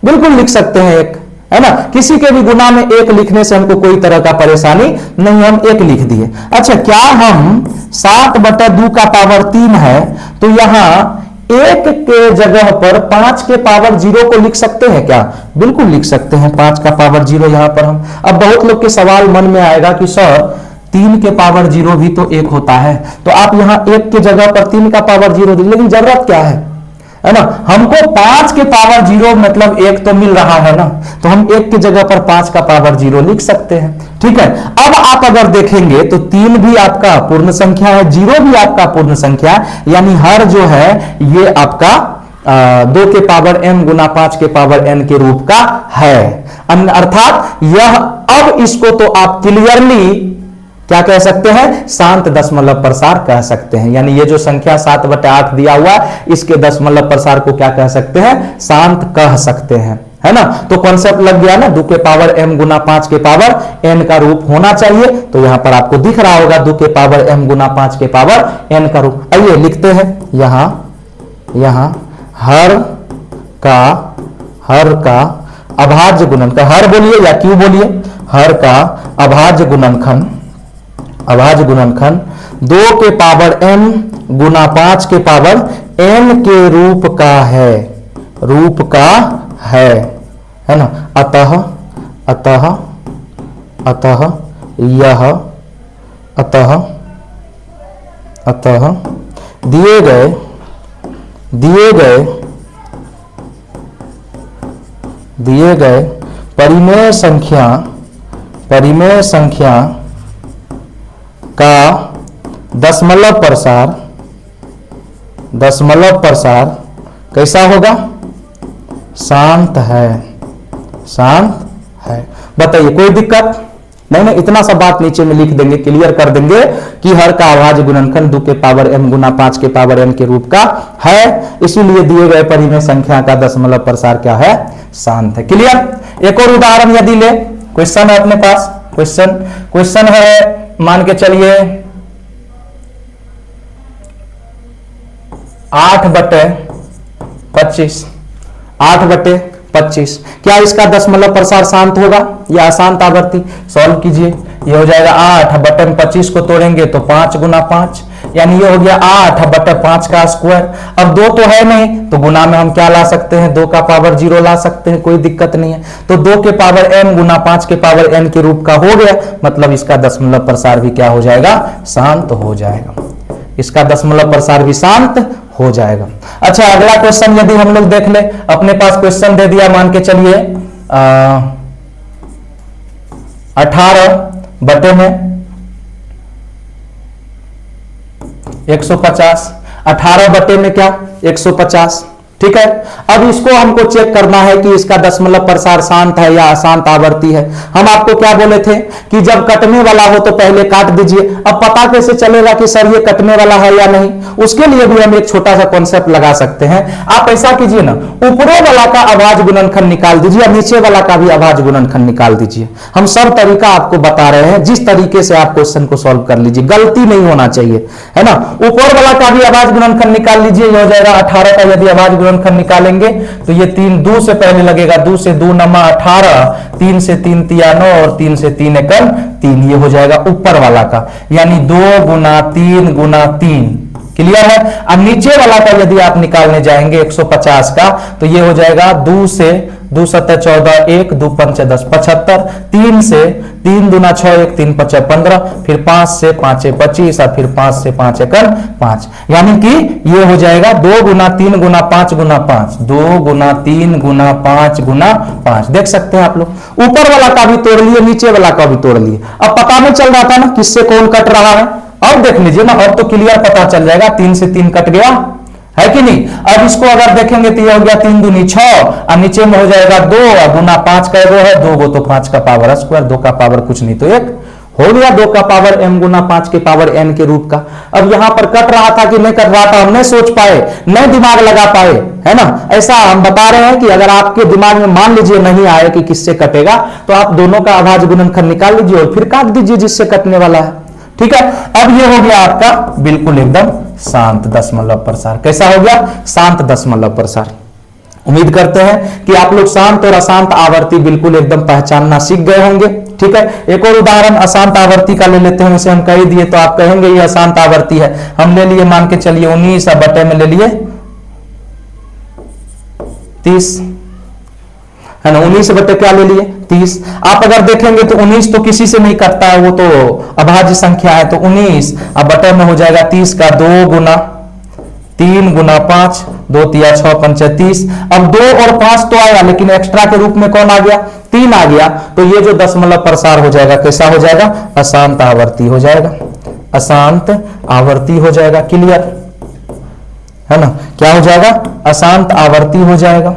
बिल्कुल लिख सकते हैं 1, है ना? किसी के भी गुना में 1 लिखने से हमको कोई तरह का परेशानी नहीं, हम 1 लिख दिए। अच्छा, क्या हम 7/2 का पावर 3 है तो यहां 1 के जगह पर 5 के पावर 0 को लिख सकते हैं क्या? बिल्कुल लिख सकते हैं 5 का पावर 0 यहां पर हम। अब बहुत लोग के सवाल मन में आएगा कि सर 3 के पावर 0 भी तो 1 होता है, तो आप यहां 1 के जगह पर 3 का पावर 0 दीजिए, लेकिन जरूरत क्या है ना? हमको 5 के पावर 0 मतलब 1 तो मिल रहा है ना, तो हम 1 की जगह पर 5 का पावर 0 लिख सकते हैं, ठीक है? अब आप अगर देखेंगे तो 3 भी आपका पूर्ण संख्या है, 0 भी आपका पूर्ण संख्या, यानी हर जो है ये आपका 2 के पावर m गुना 5 के पावर n के रूप का है। अर्थात यह, अब इसको तो आप क्लियरली क्या कह सकते हैं? शांत दशमलव प्रसार कह सकते हैं। यानी ये जो संख्या 7/8 दिया हुआ है, इसके दशमलव प्रसार को क्या कह सकते हैं? शांत कह सकते हैं, है ना? तो कॉन्सेप्ट लग गया ना, 2 के पावर m गुना 5 के पावर n का रूप होना चाहिए। तो यहां पर आपको दिख रहा होगा 2 के पावर m गुना 5 के पावर n का रूप। आइए लिखते हैं यहां हर का अभाज्य गुणनखंड, हर बोलिए या क्यों बोलिए, हर का अभाज्य गुणनखंड 2 के पावर m गुना 5 के पावर n के रूप का है ना? अतः दिए गए परिमेय संख्या का दशमलव प्रसार कैसा होगा? शांत है। बताइए, कोई दिक्कत नहीं? इतना सा बात नीचे में लिख देंगे, क्लियर कर देंगे कि हर का अभाज्य गुणनखंड 2 के पावर m गुना 5 के पावर n के रूप का है, इसीलिए दिए गए परिमेय संख्या का दशमलव प्रसार क्या है? शांत है। क्लियर? एक और उदाहरण यदि ले, क्वेश्चन है अपने पास, क्वेश्चन है, मान के चलिए 8/25। क्या इसका दशमलव प्रसार शांत होगा या अशांत आवर्ती? सॉल्व कीजिए, ये हो जाएगा 8/25 को तोड़ेंगे तो 5 गुना 5, यानी ये हो गया 8/5 का स्क्वायर। अब 2 तो है नहीं, तो गुना में हम क्या ला सकते हैं? 2 का पावर 0 ला सकते हैं, कोई दिक्कत नहीं है। तो 2 के पावर m गुना 5 के पावर n के रूप का हो गया, मतलब इसका दशमलव प्रसार भी क्या हो जाएगा? शांत हो जाएगा। इसका दशमलव प्रसार भी शांत हो जाएगा। अच्छा, अगला क्वेश्चन यदि हम लोग देख ले, अपने पास क्वेश्चन दे दिया, मान के चलिए 18 बटे में 150, 18 बटे में क्या 150, ठीक है। अब इसको हमको चेक करना है कि इसका दशमलव प्रसार शांत है या अशांत आवर्ती है। हम आपको क्या बोले थे कि जब कटने वाला हो तो पहले काट दीजिए। अब पता कैसे चलेगा कि सर ये कटने वाला है या नहीं, उसके लिए भी हम एक छोटा सा कॉन्सेप्ट लगा सकते हैं। आप ऐसा कीजिए ना, ऊपरों वाला का अभाज्य गुणनखंड निकाल दीजिए, नीचे वाला का भी अभाज्य गुणनखंड निकाल दीजिए। हम सब तरीका आपको बता रहे हैं, जिस तरीके से आप क्वेश्चन को सॉल्व कर लीजिए, गलती नहीं होना चाहिए, है ना। ऊपर वाला का भी अभाज्य गुणनखंड निकाल लीजिए, ये हो जाएगा 18 का। यदि अभाज्य गुणनखंड निकालेंगे तो ये 3 2 से पहले लगेगा, 2 से 2 नमा 18, 3 से 3 तिया 9 और 3 से 3 एकम 3, ये हो जाएगा ऊपर वाला का, यानी 2 गुना 3 गुना 3। क्लियर है। अब नीचे वाला का यदि आप निकालने जाएंगे 150 का, तो ये हो जाएगा 2 से 2 7 14, 1 2 5 10 75, 3 से 3 दूना 6 1 3 5 15, फिर 5 से 5 25 और फिर 5 से 5 एकम 5, यानी कि ये हो जाएगा 2 गुना 3 गुना 5 गुना 5, 2 गुना 3 गुना 5 गुना 5। देख सकते हैं आप लोग, ऊपर वाला का भी तोड़ लिए, नीचे वाला का भी तोड़ लिए। अब पता नहीं चल रहा था ना किससे कौन कट रहा है, अब देख लीजिए ना, अब तो क्लियर पता चल जाएगा, 3 से 3 कट गया, है कि नहीं। अब इसको अगर देखेंगे तो ये हो गया 3 दूनी 6 और नीचे में हो जाएगा 2 और गुना 5 का 2 है, 2 गो तो 5 का पावर स्क्वायर, 2 का पावर कुछ नहीं तो 1 हो गया, 2 का पावर m गुना 5 के पावर n के रूप का। अब यहां पर कट रहा था कि नहीं कट रहा था, हम नहीं सोच पाए, नहीं दिमाग लगा पाए, है ना। ऐसा हम बता रहे हैं कि अगर आपके दिमाग में मान लीजिए नहीं आए कि किससे कटेगा, तो आप दोनों का अभाज्य गुणनखंड निकाल लीजिए और फिर काट दीजिए जिससे कटने वाला है, ठीक है। अब ये हो गया आपका बिल्कुल एकदम शांत दशमलव प्रसार। कैसा हो गया, शांत दशमलव प्रसार। उम्मीद करते हैं कि आप लोग शांत और अशांत आवर्ती बिल्कुल एकदम पहचानना सीख गए होंगे, ठीक है। एक और उदाहरण अशांत आवर्ती का ले लेते हैं, उसे हम कह दिए तो आप कहेंगे ये अशांत आवर्ती है। हम ले लिए, मान के चलिए 19 बटे में ले लिए 30, है ना। 19 बटे क्या ले लिए 30। आप अगर देखेंगे तो 19 तो किसी से नहीं कटता है, वो तो अभाज्य संख्या है, तो 19 अब बटे में हो जाएगा 30 का 2 गुना 3 गुना 5, 2 तिया 6 पंचे 30। अब 2 और 5 तो आया, लेकिन एक्स्ट्रा के रूप में कौन आ गया, 3 आ गया, तो ये जो दशमलव प्रसार हो जाएगा कैसा हो जाएगा, अशांत आवर्ती हो जाएगा, अशांत आवर्ती हो जाएगा। क्लियर है ना, क्या हो जाएगा, अशांत आवर्ती हो जाएगा,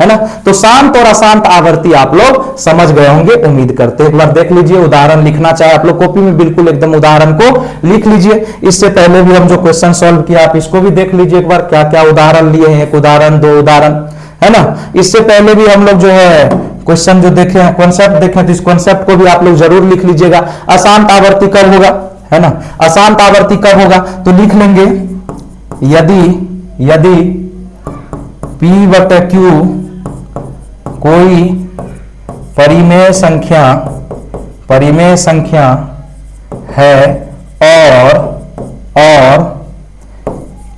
है ना। तो शांत और अशांत आवर्ती आप लोग समझ गए होंगे, उम्मीद करते हैं। एक बार देख लीजिए, उदाहरण लिखना चाहे आप लोग कॉपी में बिल्कुल एकदम उदाहरण को लिख लीजिए। इससे पहले भी हम जो क्वेश्चन सॉल्व किया आप इसको भी देख लीजिए एक बार, क्या क्या उदाहरण लिए हैं, एक उदाहरण 2 उदाहरण, है ना। इससे पहले भी हम लोग जो है क्वेश्चन जो देखे हैं, कॉन्सेप्ट देखे, तो इस कॉन्सेप्ट को भी आप लोग जरूर लिख लीजिएगा। अशांत आवर्ती कब होगा, है ना, अशांत आवर्ती कब होगा, तो लिख लेंगे यदि P बटे Q कोई परिमेय संख्या है और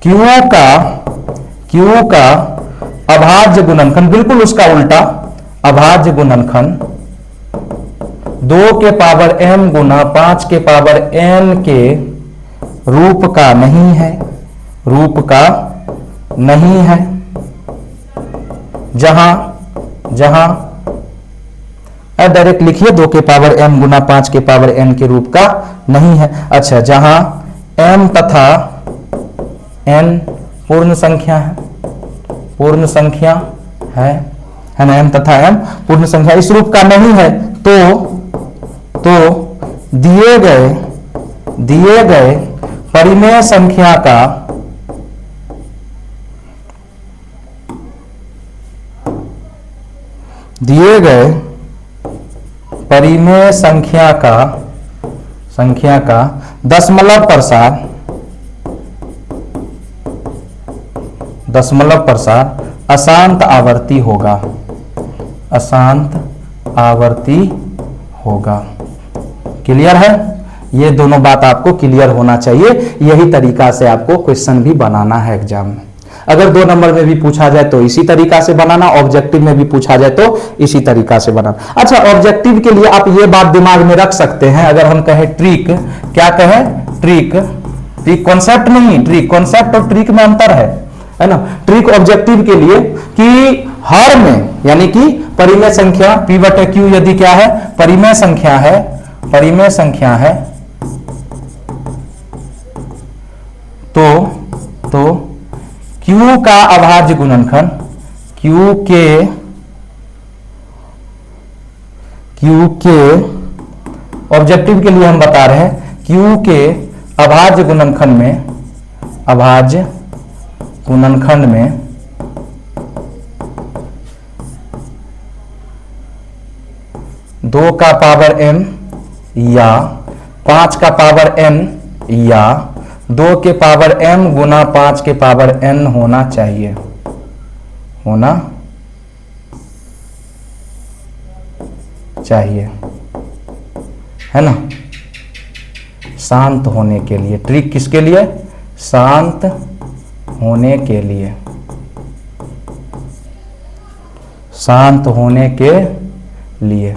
Q का अभाज्य गुणनखंड, बिल्कुल उसका उल्टा, अभाज्य गुणनखंड 2 के पावर m गुना 5 के पावर n के रूप का नहीं है, रूप का नहीं है, जहां डायरेक्ट लिखिए 2 के पावर m गुना 5 के पावर n के रूप का नहीं है। अच्छा, जहां m तथा n पूर्ण संख्या है, पूर्ण संख्या है ना, m तथा m पूर्ण संख्या इस रूप का नहीं है, तो दिए गए परिमेय संख्या का संख्या का दशमलव प्रसार अशांत आवर्ती होगा, अशांत आवर्ती होगा। क्लियर है, ये दोनों बात आपको क्लियर होना चाहिए। यही तरीका से आपको क्वेश्चन भी बनाना है एग्जाम में। अगर 2 नंबर में भी पूछा जाए तो इसी तरीका से बनाना, ऑब्जेक्टिव में भी पूछा जाए तो इसी तरीका से बनाना। अच्छा, ऑब्जेक्टिव के लिए आप ये बात दिमाग में रख सकते हैं, अगर हम कहें ट्रिक, क्या कहें ट्रिक, ट्रिक कॉन्सेप्ट नहीं, ट्रिक कॉन्सेप्ट और ट्रिक में अंतर है ना। ट्रिक ऑब्जेक्टिव के लिए कि हर में, यानी कि परिमेय संख्या p बटे q यदि क्या है, परिमेय संख्या है, परिमेय संख्या है, तो q का अभाज्य गुणनखंड, q के ऑब्जेक्टिव के लिए हम बता रहे हैं, q के अभाज्य गुणनखंड में, अभाज्य गुणनखंड में 2 का पावर m या 5 का पावर n या 2 के पावर m गुना 5 के पावर n होना चाहिए, होना चाहिए, है ना, शांत होने के लिए। ट्रिक किसके लिए, शांत होने के लिए, शांत होने के लिए।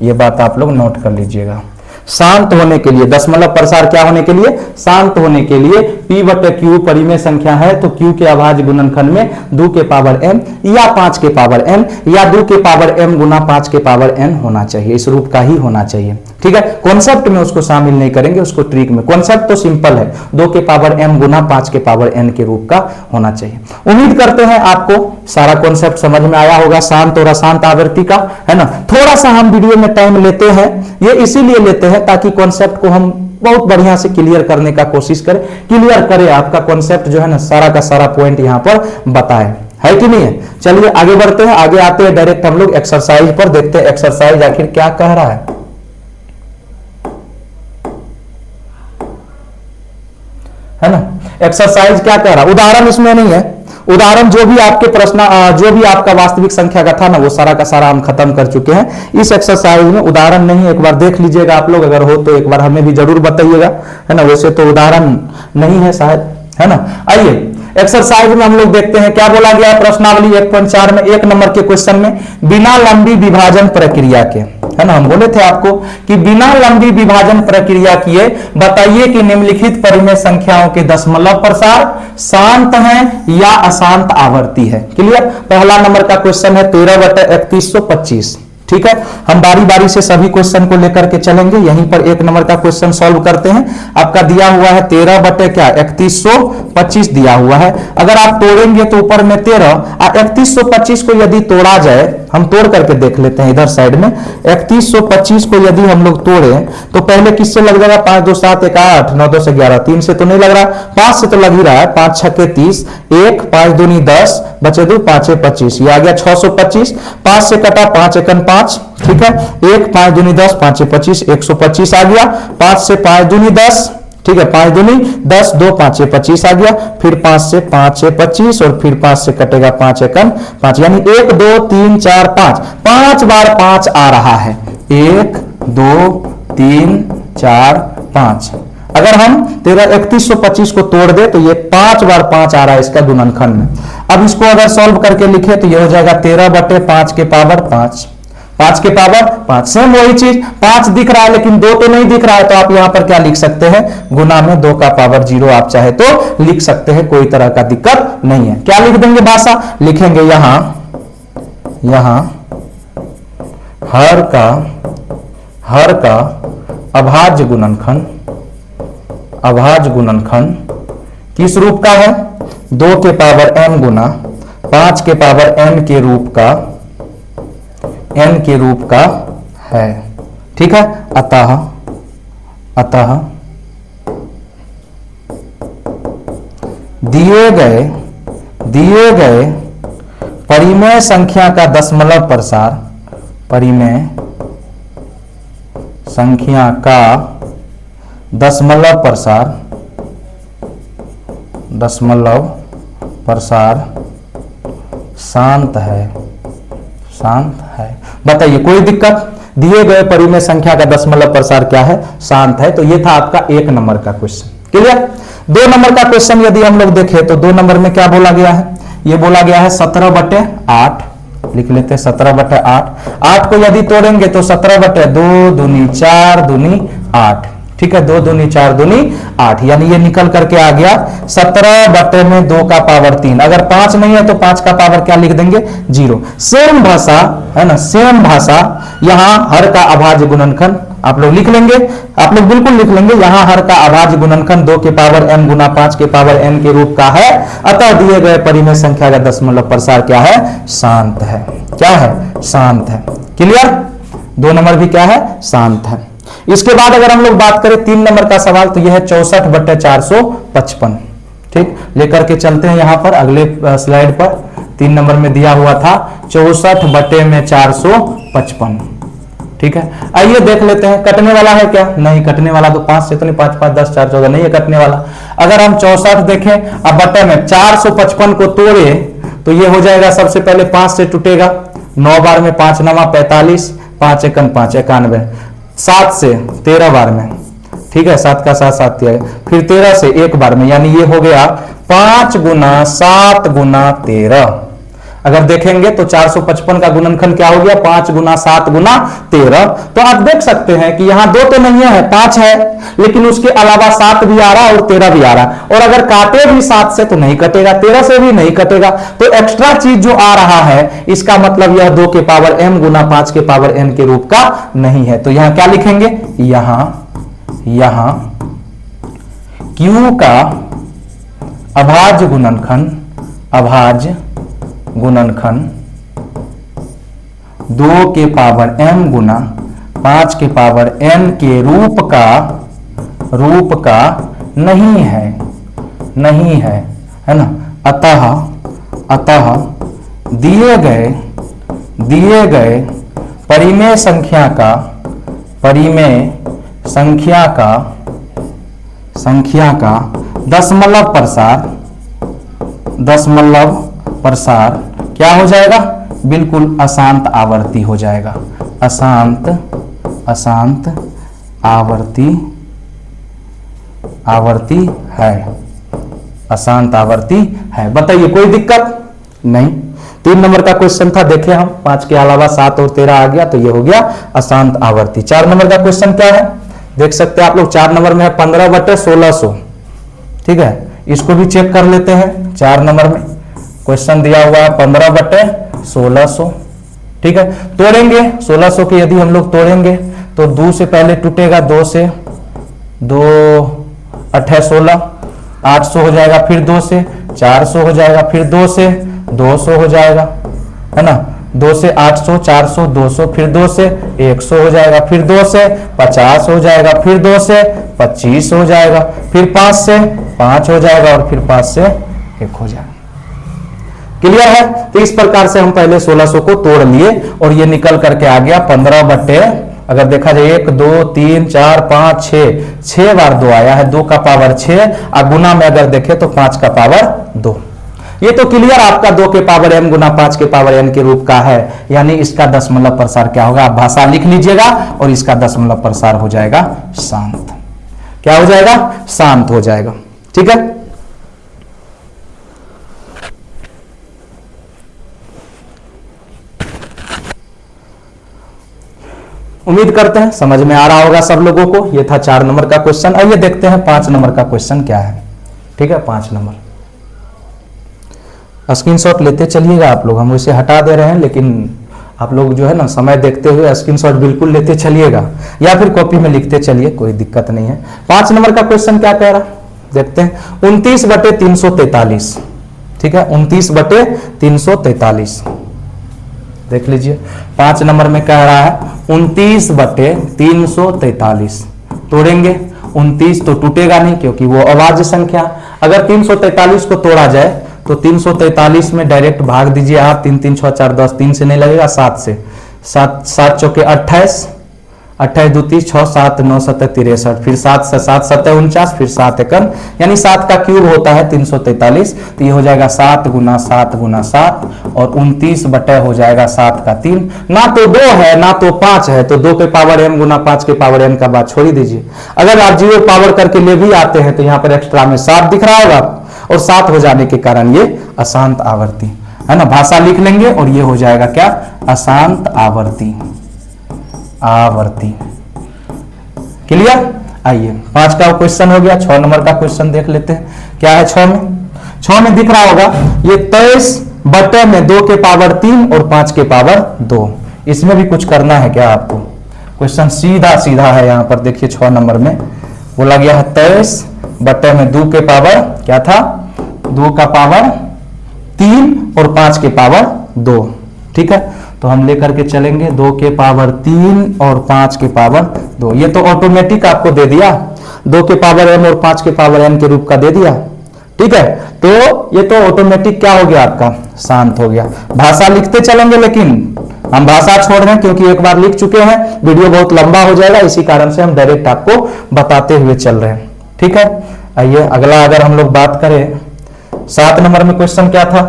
ये बात आप लोग नोट कर लीजिएगा, शांत होने के लिए, दशमलव प्रसार क्या होने के लिए, शांत होने के लिए। p बटे q परिमेय संख्या है तो q के अभाज्य गुणनखंड में 2 के पावर m या 5 के पावर n या 2 के पावर m गुना 5 के पावर n होना चाहिए, इस रूप का ही होना चाहिए। ठीक है, कॉन्सेप्ट में उसको शामिल नहीं करेंगे, उसको ट्रिक में। कॉन्सेप्ट तो सिंपल है, 2 के पावर m गुना 5 के पावर n के रूप का होना चाहिए। उम्मीद करते हैं आपको सारा कॉन्सेप्ट समझ में आया होगा, शांत और अशांत आवृत्ति का, है ना। थोड़ा सा हम वीडियो में टाइम लेते हैं, ये इसीलिए लेते हैं ताकि कॉन्सेप्ट को हम बहुत बढ़िया से क्लियर करने का कोशिश करें, क्लियर करें, आपका कॉन्सेप्ट जो है ना सारा का सारा पॉइंट यहाँ पर बताएं, है कि नहीं है। चलिए आगे बढ़ते हैं, आगे आते हैं डायरेक्ट हम लोग एक्सरसाइज पर, देखते हैं एक्सरसाइज आखिर क्या कह रहा है ना। एक्सरसाइज क्या कह रहा है, उदाहरण इसमें नहीं है, उदाहरण जो भी आपके प्रश्न, जो भी आपका वास्तविक संख्या का था ना वो सारा का सारा हम खत्म कर चुके हैं। इस एक्सरसाइज में उदाहरण नहीं है, एक बार देख लीजिएगा आप लोग, अगर हो तो एक बार हमें भी जरूर बताइएगा, है ना। वैसे तो उदाहरण नहीं है शायद, है ना। आइए एक्सरसाइज में हम लोग देखते हैं क्या बोला गया है। प्रश्नावली 1.4 में 1 नंबर के क्वेश्चन में बिना लंबी विभाजन प्रक्रिया के, है ना, हम बोले थे आपको कि बिना लंबी विभाजन प्रक्रिया किए बताइए कि निम्नलिखित परिमेय संख्याओं के दशमलव प्रसार शांत हैं या अशांत आवर्ती है। क्लियर, पहला नंबर का क्वेश्चन है 13/3125। ठीक है, हम बारी बारी से सभी क्वेश्चन को लेकर के चलेंगे। यहीं पर 1 नंबर का क्वेश्चन सॉल्व करते हैं। आपका दिया हुआ है 13/3125 दिया हुआ है। अगर आप तोड़ेंगे तो ऊपर में 13 और 3125 को यदि तोड़ा जाए, हम तोड़ करके देख लेते हैं इधर साइड में। 3125 को यदि हम लोग तोड़े तो पहले किससे लग जाएगा, 5 2 7 1 8 9 2 से 11, 3 से तो नहीं लग रहा, 5 से तो लग ही रहा है, 5 6 के 30, 1 5 2 10 बचे 2 5 25, ये आ गया 625। 5 से कटा 5 1 5, ठीक है, 1 5 2 10 5 25, 125 आ गया। 5 से 5 2 10, ठीक है, 5 2 10, 2 5 25 आ गया। फिर 5 से 5 25 और फिर 5 से कटेगा 5 1 5, यानी 1 2 3 4 5, 5 बार 5 आ रहा है, 1 2 3 4 5। अगर हम 3125 को तोड़ दे तो ये 5 बार 5 आ रहा है इसका गुणनखंड में। अब इसको अगर सॉल्व करके लिखे तो ये हो जाएगा 13/5 के पावर 5, 5 के पावर 5। सेम वही चीज, 5 दिख रहा है लेकिन 2 तो नहीं दिख रहा है, तो आप यहां पर क्या लिख सकते हैं, गुना में 2 का पावर 0 आप चाहे तो लिख सकते हैं, कोई तरह का दिक्कत नहीं है। क्या लिख देंगे भाषा, लिखेंगे यहां हर का अभाज्य गुणनखंड किस रूप का है, 2 के पावर m गुना 5 के पावर n के रूप का है। ठीक है, अतः दिए गए परिमेय संख्या का दशमलव प्रसार, परिमेय संख्या का दशमलव प्रसार शांत है। बताइए कोई दिक्कत, दिए गए परिमेय संख्या का दशमलव प्रसार क्या है, शांत है। तो ये था आपका 1 नंबर का क्वेश्चन। क्लियर। 2 नंबर का क्वेश्चन यदि हम लोग देखें तो 2 नंबर में क्या बोला गया है, ये बोला गया है 17/8, लिख लेते हैं 17/8। 8 को यदि तोड़ेंगे तो 17/2 दूनी 4 दूनी 8, ठीक है, 2 दूनी 4 दूनी 8, यानी ये निकल करके आ गया 17/2 का पावर 3। अगर 5 नहीं है तो 5 का पावर क्या लिख देंगे 0। सेम भाषा है ना, सेम भाषा यहां हर का अभाज्य गुणनखंड आप लोग लिख लेंगे, आप लोग बिल्कुल लिख लेंगे। यहां हर का अभाज्य गुणनखंड 2 के पावर m गुना 5 के पावर n के रूप का है, अतः दिए गए परिमेय संख्या का दशमलव प्रसार क्या है, शांत है। क्या है, शांत है। क्लियर, 2 नंबर भी क्या है, शांत है। इसके बाद अगर हम लोग बात करें 3 नंबर का सवाल, तो यह है 64/455। ठीक, लेकर के चलते हैं यहां पर अगले स्लाइड पर। 3 नंबर में दिया हुआ था 64/455। ठीक है, आइए देख लेते हैं। कटने वाला है क्या, नहीं कटने वाला, तो 5 से तो नहीं, 5 5 10 4 14 नहीं है कटने वाला। अगर हम 64 देखें, अब बटे में 455 को तोड़े तो ये हो जाएगा, सबसे पहले 5 से टूटेगा, 9 बार में 5 9 45, 5 1 5 91, 7 से 13 बार में, ठीक है, 7 का 7 7 दिया, फिर 13 से 1 बार में, यानी ये हो गया 5 गुना 7 गुना 13। अगर देखेंगे तो 455 का गुणनखंड क्या हो गया, 5 गुना 7 गुना 13। तो आप देख सकते हैं कि यहां 2 तो नहीं है, 5 है, लेकिन उसके अलावा 7 भी आ रहा है और 13 भी आ रहा है। और अगर काटे भी 7 से तो नहीं कटेगा, 13 से भी नहीं कटेगा, तो एक्स्ट्रा चीज जो आ रहा है इसका मतलब यह 2 के पावर m गुना 5 के पावर n के रूप का नहीं है। तो यहां क्या लिखेंगे, यहां q का अभाज्य गुणनखंड 2 के पावर m गुना 5 के पावर n के रूप का नहीं है ना। अतः दिए गए परिमेय संख्या का दशमलव प्रसार क्या हो जाएगा, बिल्कुल अशांत आवर्ती हो जाएगा। अशांत आवर्ती है। बताइए कोई दिक्कत नहीं। 3 नंबर का क्वेश्चन था, देखे हम, 5 के अलावा 7 और 13 आ गया, तो ये हो गया अशांत आवर्ती। 4 नंबर का क्वेश्चन क्या है, देख सकते हैं आप लोग, 4 नंबर में है 15/1600। ठीक है, इसको भी चेक कर लेते हैं। 4 नंबर में क्वेश्चन दिया हुआ है 15/1600। ठीक है, तोड़ेंगे 1600 के, यदि हम लोग तोड़ेंगे तो 2 से पहले टूटेगा, 2 से 2 8 16, 800 हो जाएगा, फिर 2 से 400 हो जाएगा, फिर 2 से 200 हो जाएगा, है ना, 2 से 800 400 200, फिर 2 से 100 हो जाएगा, फिर 2 से 50 हो जाएगा, फिर 2 से 25 हो जाएगा, फिर 5 से 5 हो जाएगा, और फिर 5 से 1 हो जाएगा। क्लियर है। तो इस प्रकार से हम पहले 1600 को तोड़ लिए और ये निकल करके आ गया 15 बटे, अगर देखा जाए 1 2 3 4 5 6 बार 2 आया है, 2 का पावर 6, और गुना में अगर देखें तो 5 का पावर 2। ये तो क्लियर आपका 2 के पावर m गुना 5 के पावर n के रूप का है, यानी इसका दशमलव प्रसार क्या होगा, आप भाषा लिख लीजिएगा, और इसका दशमलव प्रसार हो जाएगा शांत। क्या हो जाएगा, शांत हो जाएगा। ठीक है, उम्मीद करते हैं समझ में आ रहा होगा सब लोगों को। ये था 4 नंबर का क्वेश्चन। आइए देखते हैं 5 नंबर का क्वेश्चन क्या है। ठीक है, 5 नंबर स्क्रीनशॉट लेते चलिएगा आप लोग, हम इसे हटा दे रहे हैं, लेकिन आप लोग जो है ना समय देखते हुए स्क्रीनशॉट बिल्कुल लेते चलिएगा, या फिर कॉपी में लिखते चलिए, कोई दिक्कत नहीं है। 5 नंबर का क्वेश्चन क्या कह रहा है, देखते हैं। 29/343। ठीक है, 29/343 देख लीजिए। 5 नंबर में कह रहा है 29/343। तोड़ेंगे, 29 तो टूटेगा नहीं क्योंकि वो अभाज्य संख्या। अगर 343 को तोड़ा जाए तो 343 में डायरेक्ट भाग दीजिए आप, 3 3 6 4 10, 3 से नहीं लगेगा, 7 से, 7 चौके 28, 28 2 30, 6 7 9 7 63, फिर 7 से 7 7 49, फिर 7 एकम, यानी 7 का क्यूब होता है 343। तो ये हो जाएगा 7 गुना 7 गुना 7, और 29 बटे हो जाएगा 7 का 3। ना तो 2 है ना तो 5 है, तो 2 के पावर m गुना 5 के पावर n का बात छोड़ ही दीजिए। अगर आप 0 पावर करके ले भी आते हैं तो यहाँ पर एक्स्ट्रा में 7 दिख रहा होगा, और 7 हो जाने के कारण ये अशांत आवर्ती है ना। भाषा लिख लेंगे और ये हो जाएगा क्या, अशांत आवर्ती। क्लियर। आइए 5 का क्वेश्चन हो गया। 6 नंबर का क्वेश्चन देख लेते हैं क्या है। 6 में, 6 में दिख रहा होगा ये 23 बटे में 2 के पावर 3 और 5 के पावर 2। इसमें भी कुछ करना है क्या आपको? क्वेश्चन सीधा सीधा है। यहां पर देखिए 6 नंबर में बोला गया है 23 बटे में 2 के पावर क्या था, 2 का पावर 3 और 5 के पावर 2। ठीक है, तो हम लेकर के चलेंगे 2 के पावर 3 और 5 के पावर 2। ये तो ऑटोमेटिक आपको दे दिया, 2 के पावर m और 5 के पावर n के रूप का दे दिया। ठीक है, तो ये तो ऑटोमेटिक क्या हो गया आपका, शांत हो गया। भाषा लिखते चलेंगे, लेकिन हम भाषा छोड़ रहे हैं क्योंकि एक बार लिख चुके हैं, वीडियो बहुत लंबा हो जाएगा, इसी कारण से हम डायरेक्ट आपको बताते हुए चल रहे हैं। ठीक है, आइए अगला अगर हम लोग बात करें 7 नंबर में क्वेश्चन क्या था।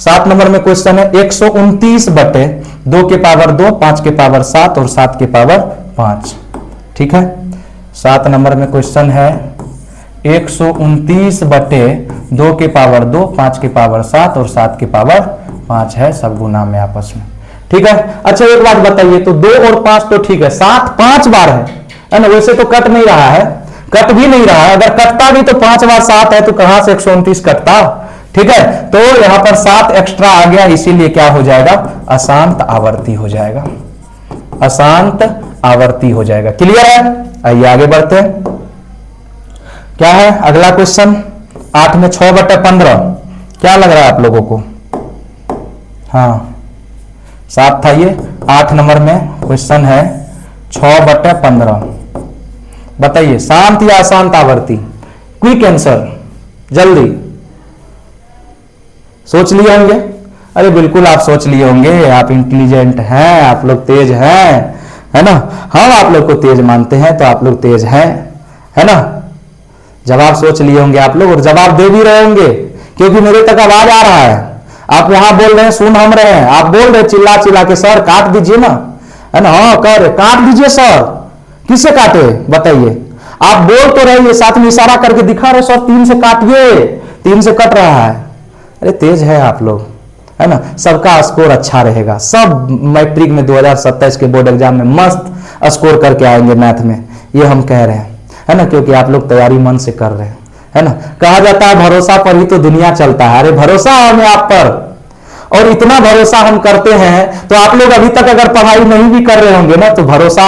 7 नंबर में क्वेश्चन है 129 बटे 2 के पावर 2, 5 के पावर 7 और 7 के पावर 5। ठीक है, 7 नंबर में क्वेश्चन है 129 बटे 2 के पावर 2, 5 के पावर 7 और 7 के पावर 5 है, सब गुना में आपस में। ठीक है, अच्छा एक बात बताइए, तो 2 और 5 तो ठीक है, 7 5 बार है ना, वैसे तो कट नहीं रहा है, कट भी नहीं रहा है। अगर कटता भी तो 5 बार 7 है, तो कहां से 129 कटता। ठीक है, तो यहां पर 7 एक्स्ट्रा आ गया, इसीलिए क्या हो जाएगा, अशांत आवर्ती हो जाएगा, अशांत आवर्ती हो जाएगा। क्लियर है, आइए आगे बढ़ते हैं। क्या है अगला क्वेश्चन 8 में 6 बटे 15, क्या लग रहा है आप लोगों को? हाँ 7 था ये। 8 नंबर में क्वेश्चन है 6 बटे 15, बताइए शांत या अशांत आवर्ती? क्विक आंसर, जल्दी सोच लिए होंगे। अरे बिल्कुल आप सोच लिए होंगे, आप इंटेलिजेंट हैं, आप लोग तेज हैं, है ना। हम आप लोग को तेज मानते हैं, तो आप लोग तेज हैं, है ना। जवाब सोच लिए होंगे आप लोग और जवाब दे भी रहे होंगे, क्योंकि मेरे तक आवाज आ रहा है। आप वहां बोल रहे हैं, सुन हम रहे हैं, आप बोल रहे चिल्ला चिल्ला के सर काट दीजिए ना, है ना। हाँ कह रहे काट दीजिए सर, किससे काटे बताइए? आप बोल तो रहे, साथ में इशारा करके दिखा रहे सर 3 से काटिए, 3 से कट रहा है। अरे तेज है आप लोग, है ना। सबका स्कोर अच्छा रहेगा, सब मैट्रिक में 2027 के बोर्ड एग्जाम में मस्त स्कोर करके आएंगे मैथ में, ये हम कह रहे हैं, है ना, क्योंकि आप लोग तैयारी मन से कर रहे हैं, है ना। कहा जाता है भरोसा पर ही तो दुनिया चलता है। अरे भरोसा है हमें आप पर, और इतना भरोसा हम करते हैं, तो आप लोग अभी तक अगर पढ़ाई नहीं भी कर रहे होंगे ना, तो भरोसा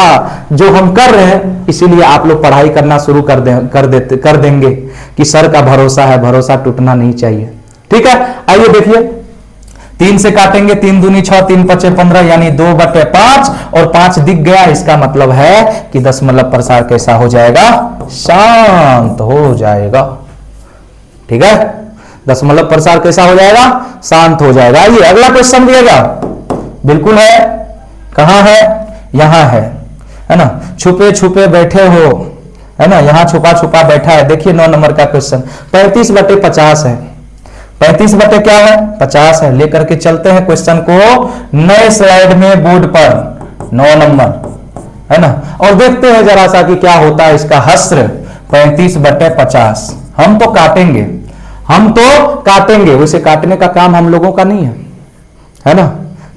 जो हम कर रहे हैं, इसीलिए आप लोग पढ़ाई करना शुरू कर देंगे कि सर का भरोसा है, भरोसा टूटना नहीं चाहिए। ठीक है, आइए देखिए 3 से काटेंगे, 3 दूनी 6, 3 पचे 15, यानी 2 बटे 5 और 5 दिख गया। इसका मतलब है कि दशमलव प्रसार कैसा हो जाएगा, शांत हो जाएगा। ठीक है, दशमलव प्रसार कैसा हो जाएगा, शांत हो जाएगा। आइए अगला क्वेश्चन दिएगा, बिल्कुल है, कहां है, यहां है ना। छुपे छुपे बैठे हो, है ना, यहां छुपा छुपा बैठा है। देखिए 9 नंबर का क्वेश्चन 35 बटे 50 है। 35 बटे क्या है, 50 है। लेकर के चलते हैं क्वेश्चन को नए स्लाइड में बोर्ड पर, 9 नंबर, है ना, और देखते हैं जरा सा कि क्या होता है इसका हश्र। 35 बटे 50 हम तो काटेंगे, हम तो काटेंगे, उसे काटने का काम हम लोगों का नहीं है ना।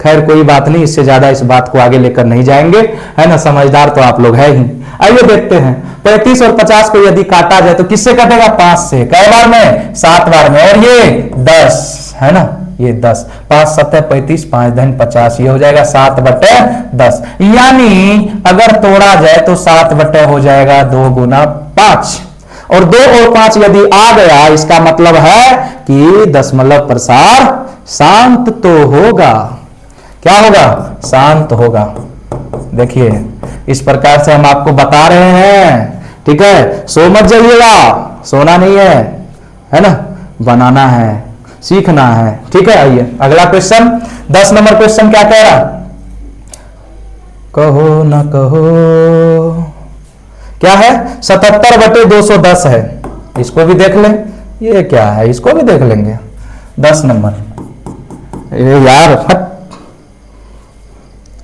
खैर कोई बात नहीं, इससे ज्यादा इस बात को आगे लेकर नहीं जाएंगे, है ना, समझदार तो आप लोग है ही। आइए देखते हैं 35 और 50 को यदि काटा जाए तो किससे कटेगा, 5 से। कै बार में, 7 बार में, और ये 10 है ना, ये 10, 5 7 35, 5 धन 50, ये हो जाएगा 7 बटे 10। यानी अगर तोड़ा जाए तो 7 बटे हो जाएगा 2 गुना 5, और 2 और 5 यदि आ गया, इसका मतलब है कि दशमलव प्रसार शांत तो होगा। क्या होगा, शांत होगा। देखिए इस प्रकार से हम आपको बता रहे हैं। ठीक है, सो मत जाइएगा, सोना नहीं है ना, बनाना है, सीखना है। ठीक है, आइए अगला क्वेश्चन 10 नंबर क्वेश्चन क्या कह रहा, कहो ना कहो, क्या है, 77 बटे 210 है। इसको भी देख लें, ये क्या है, इसको भी देख लेंगे। 10 नंबर, यार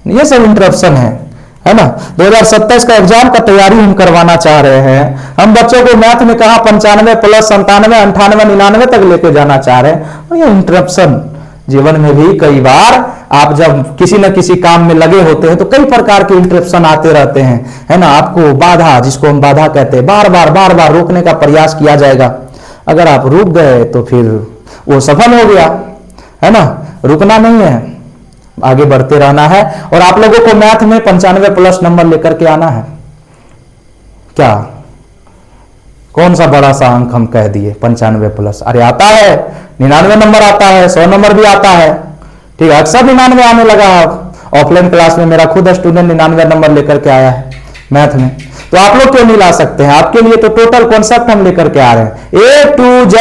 ये सब इंटरप्शन है ना। 2027 का एग्जाम का तैयारी हम करवाना चाह रहे हैं। हम बच्चों को मैथ में कहा 95 प्लस 97 98 99 तक लेके जाना चाह रहे हैं, और ये इंटरप्शन जीवन में भी कई बार आप जब किसी न किसी काम में लगे होते हैं तो कई प्रकार के इंटरप्शन आते रहते हैं, है ना। आपको बाधा, जिसको हम बाधा कहते हैं, बार बार रोकने का प्रयास किया जाएगा। अगर आप रुक गए तो फिर वो सफल हो गया, है ना। रुकना नहीं है, आगे बढ़ते रहना है। और आप लोगों को मैथ में 95+ नंबर लेकर के आना है। क्या कौन सा बड़ा सा अंक हम कह दिए 95+? अरे आता है, 99 नंबर आता है, 100 नंबर भी आता है, ठीक है। अक्सर 99 आने लगा। ऑफलाइन क्लास में मेरा खुद स्टूडेंट 99 नंबर लेकर के आया है मैथ में। तो आप लोग क्यों नहीं ला सकते हैं? आपके लिए तो टोटल कॉन्सेप्ट हम लेकर के आ रहे हैं, A to Z,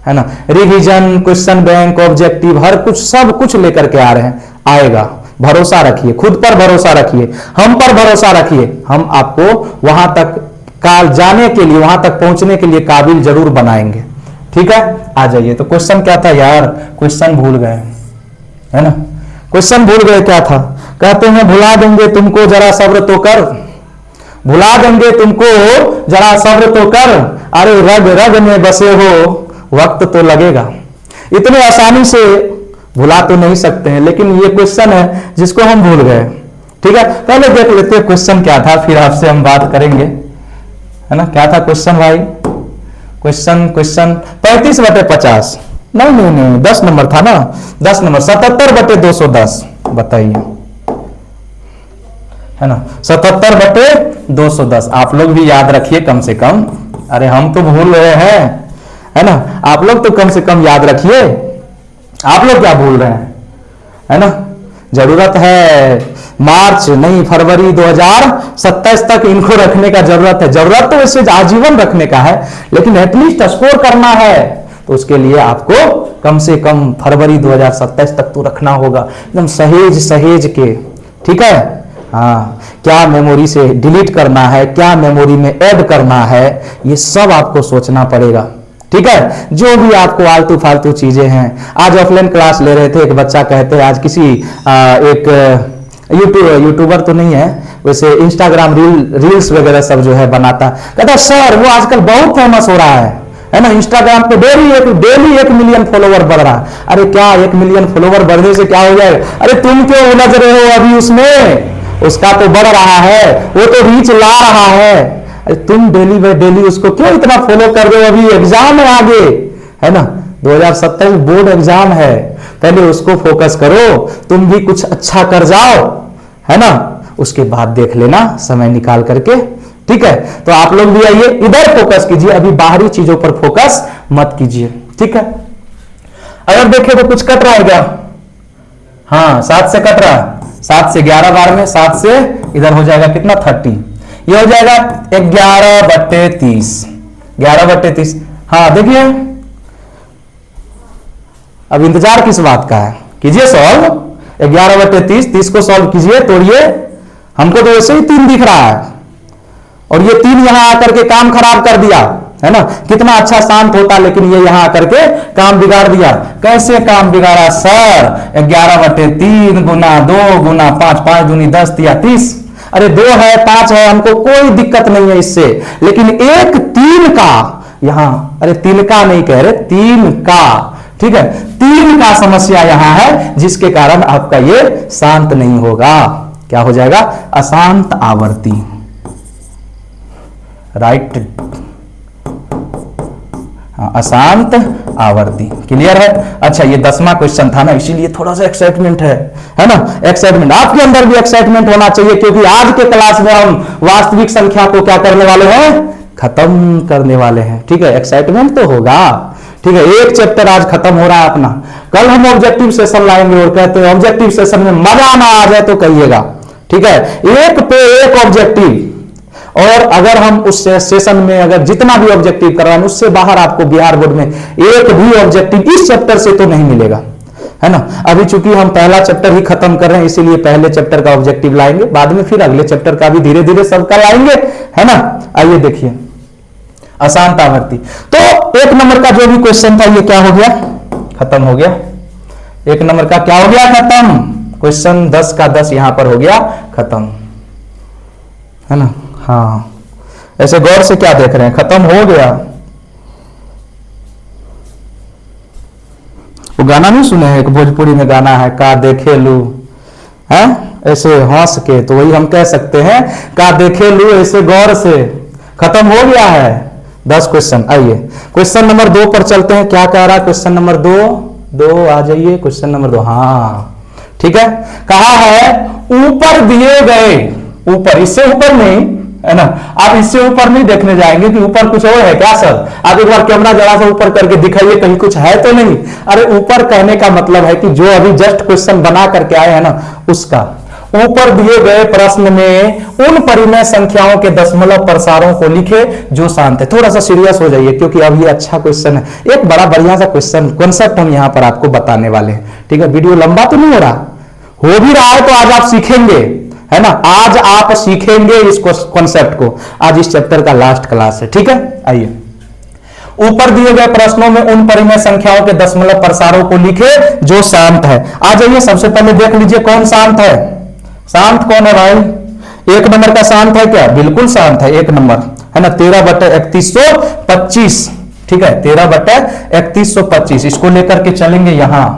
है ना। रिवीजन, क्वेश्चन बैंक, ऑब्जेक्टिव, हर कुछ, सब कुछ लेकर के आ रहे हैं। आएगा, भरोसा रखिए, खुद पर भरोसा रखिए, हम पर भरोसा रखिए। हम आपको वहां तक काल जाने के लिए, वहां तक पहुंचने के लिए काबिल जरूर बनाएंगे, ठीक है। आ जाइए। तो क्वेश्चन क्या था यार? क्वेश्चन भूल गए, है ना। क्वेश्चन भूल गए, क्या था? कहते हैं भुला देंगे तुमको, जरा सब्र तो कर। भुला देंगे तुमको, जरा सब्र तो कर। अरे रग रग में बसे हो, वक्त तो लगेगा। इतने आसानी से भुला तो नहीं सकते हैं, लेकिन ये क्वेश्चन है जिसको हम भूल गए, ठीक है। पहले देख लेते हैं क्वेश्चन क्या था, फिर आपसे हम बात करेंगे, है ना। क्या था क्वेश्चन भाई? क्वेश्चन 35/50, नहीं 10 नंबर था ना, 10 नंबर, 77/210। बताइए, है ना, 77/210। आप लोग भी याद रखिए कम से कम। अरे हम तो भूल रहे हैं, है ना। आप लोग तो कम से कम याद रखिए। आप लोग क्या भूल रहे हैं, है ना। जरूरत है मार्च नहीं, फरवरी 2027 तक इनको रखने का जरूरत है। जरूरत तो इससे आजीवन रखने का है, लेकिन एटलीस्ट स्कोर करना है, तो उसके लिए आपको कम से कम फरवरी 2027 तक तो रखना होगा, एकदम सहेज के, ठीक है। हाँ, क्या मेमोरी से डिलीट करना है, क्या मेमोरी में ऐड करना है, ये सब आपको सोचना पड़ेगा, ठीक है। जो भी आपको आलतू फालतू चीजें हैं। आज ऑफलाइन क्लास ले रहे थे, एक बच्चा कहते हैं, आज किसी एक यूट्यूबर तो नहीं है वैसे, इंस्टाग्राम रील्स वगैरह सब जो है बनाता, कहता सर वो आजकल बहुत फेमस हो रहा है ना। इंस्टाग्राम पे डेली 1 मिलियन फॉलोवर बढ़ रहा है। अरे क्या 1 मिलियन फॉलोवर बढ़ने से क्या हो जाएगा? अरे तुम क्यों उलझ रहे हो अभी उसमें? उसका तो बढ़ रहा है, वो तो रीच ला रहा है। अरे तुम डेली बाय डेली उसको क्यों इतना फॉलो कर रहे हो? अभी एग्जाम है आगे, है ना, 2027 बोर्ड एग्जाम है, पहले उसको फोकस करो। तुम भी कुछ अच्छा कर जाओ, है ना, उसके बाद देख लेना समय निकाल करके, ठीक है। तो आप लोग भी आइए, इधर फोकस कीजिए, अभी बाहरी चीजों पर फोकस मत कीजिए, ठीक है। अगर देखें तो कुछ कट रहा है क्या? हाँ, 7 से कट रहा है, 7 से 11 बार में, 7 से इधर हो जाएगा कितना, 30। ये हो जाएगा 11/30, 11/30। हाँ देखिए, अब इंतजार किस बात का है? कीजिए सॉल्व, 11/30, 30 को सॉल्व कीजिए, तोड़िए। हमको तो वैसे ही 3 दिख रहा है, और ये 3 यहां आकर के काम खराब कर दिया, है ना। कितना अच्छा शांत होता, लेकिन ये यहां आकर के काम बिगाड़ दिया। कैसे काम बिगाड़ा सर? 11/3 गुना 2 गुना 5, 5 दूनी 10 दिया 30। अरे 2 है 5 है, हमको कोई दिक्कत नहीं है इससे, लेकिन एक 3 का यहां, अरे 3 का नहीं कह रहे, 3 का, ठीक है, 3 का समस्या यहां है, जिसके कारण आपका ये शांत नहीं होगा। क्या हो जाएगा? अशांत आवर्ती, राइट, अशांत आवर्ती। क्लियर है? अच्छा, ये 10वां क्वेश्चन था ना, इसीलिए थोड़ा सा एक्साइटमेंट है ना। एक्साइटमेंट आपके अंदर भी एक्साइटमेंट होना चाहिए, क्योंकि आज के क्लास में हम वास्तविक संख्या को क्या करने वाले हैं? खत्म करने वाले हैं, ठीक है। एक्साइटमेंट तो होगा, ठीक है। एक चैप्टर आज खत्म हो रहा है अपना, कल हम ऑब्जेक्टिव सेशन लाएंगे, और कहते हैं ऑब्जेक्टिव सेशन में मजा ना आ जाए तो कहिएगा, ठीक है। एक पे एक ऑब्जेक्टिव, और अगर हम उस सेशन में अगर जितना भी ऑब्जेक्टिव करवाएं, उससे बाहर आपको बिहार बोर्ड में एक भी ऑब्जेक्टिव इस चैप्टर से तो नहीं मिलेगा, है ना। अभी चूंकि हम पहला चैप्टर ही खत्म कर रहे हैं, इसीलिए पहले चैप्टर का ऑब्जेक्टिव लाएंगे, बाद में फिर अगले चैप्टर का भी धीरे धीरे सबका लाएंगे, है ना। आइए देखिए, अशांत आवर्ती। तो 1 नंबर का जो भी क्वेश्चन था, ये क्या हो गया? खत्म हो गया। 1 नंबर का क्या हो गया? खत्म। क्वेश्चन 10 का 10 यहां पर हो गया खत्म, है ना। हाँ, ऐसे गौर से क्या देख रहे हैं? खत्म हो गया। वो गाना नहीं सुने हैं, एक भोजपुरी में गाना है, का देखे लू है ऐसे हंस के, तो वही हम कह सकते हैं, का देखे लू ऐसे गौर से। खत्म हो गया है 10 क्वेश्चन। आइए क्वेश्चन नंबर 2 पर चलते हैं। क्या कह रहा है क्वेश्चन नंबर 2 आ जाइए क्वेश्चन नंबर 2। हाँ ठीक है, कहा है ऊपर दिए गए, ऊपर इससे ऊपर नहीं है ना, आप इससे ऊपर नहीं देखने जाएंगे कि ऊपर कुछ और है क्या सर, आप एक बार कैमरा जरा सा ऊपर करके दिखाइए कहीं कुछ है तो नहीं। अरे ऊपर कहने का मतलब है कि जो अभी जस्ट क्वेश्चन बना करके आए हैं ना उसका। ऊपर दिए गए प्रश्न में उन परिमेय संख्याओं के दशमलव प्रसारों को लिखे जो शांत है। थोड़ा सा सीरियस हो जाइए क्योंकि अब ये अच्छा क्वेश्चन है, एक बड़ा बढ़िया सा क्वेश्चन कॉन्सेप्ट हम यहां पर आपको बताने वाले हैं। ठीक है, वीडियो लंबा तो नहीं हो रहा, हो भी रहा है तो आज आप सीखेंगे, है ना, आज आप सीखेंगे इस कॉन्सेप्ट को। आज इस चैप्टर का लास्ट क्लास है। ठीक है, आइए ऊपर दिए गए प्रश्नों में उन परिमेय संख्याओं के दशमलव प्रसारों को लिखे जो शांत है। आ जाइए सबसे पहले देख लीजिए कौन शांत है। शांत कौन है भाई? 1 नंबर का शांत है क्या? बिल्कुल शांत है 1 नंबर, है ना, 13/3125। ठीक है, 13/3125 इसको लेकर के चलेंगे यहां।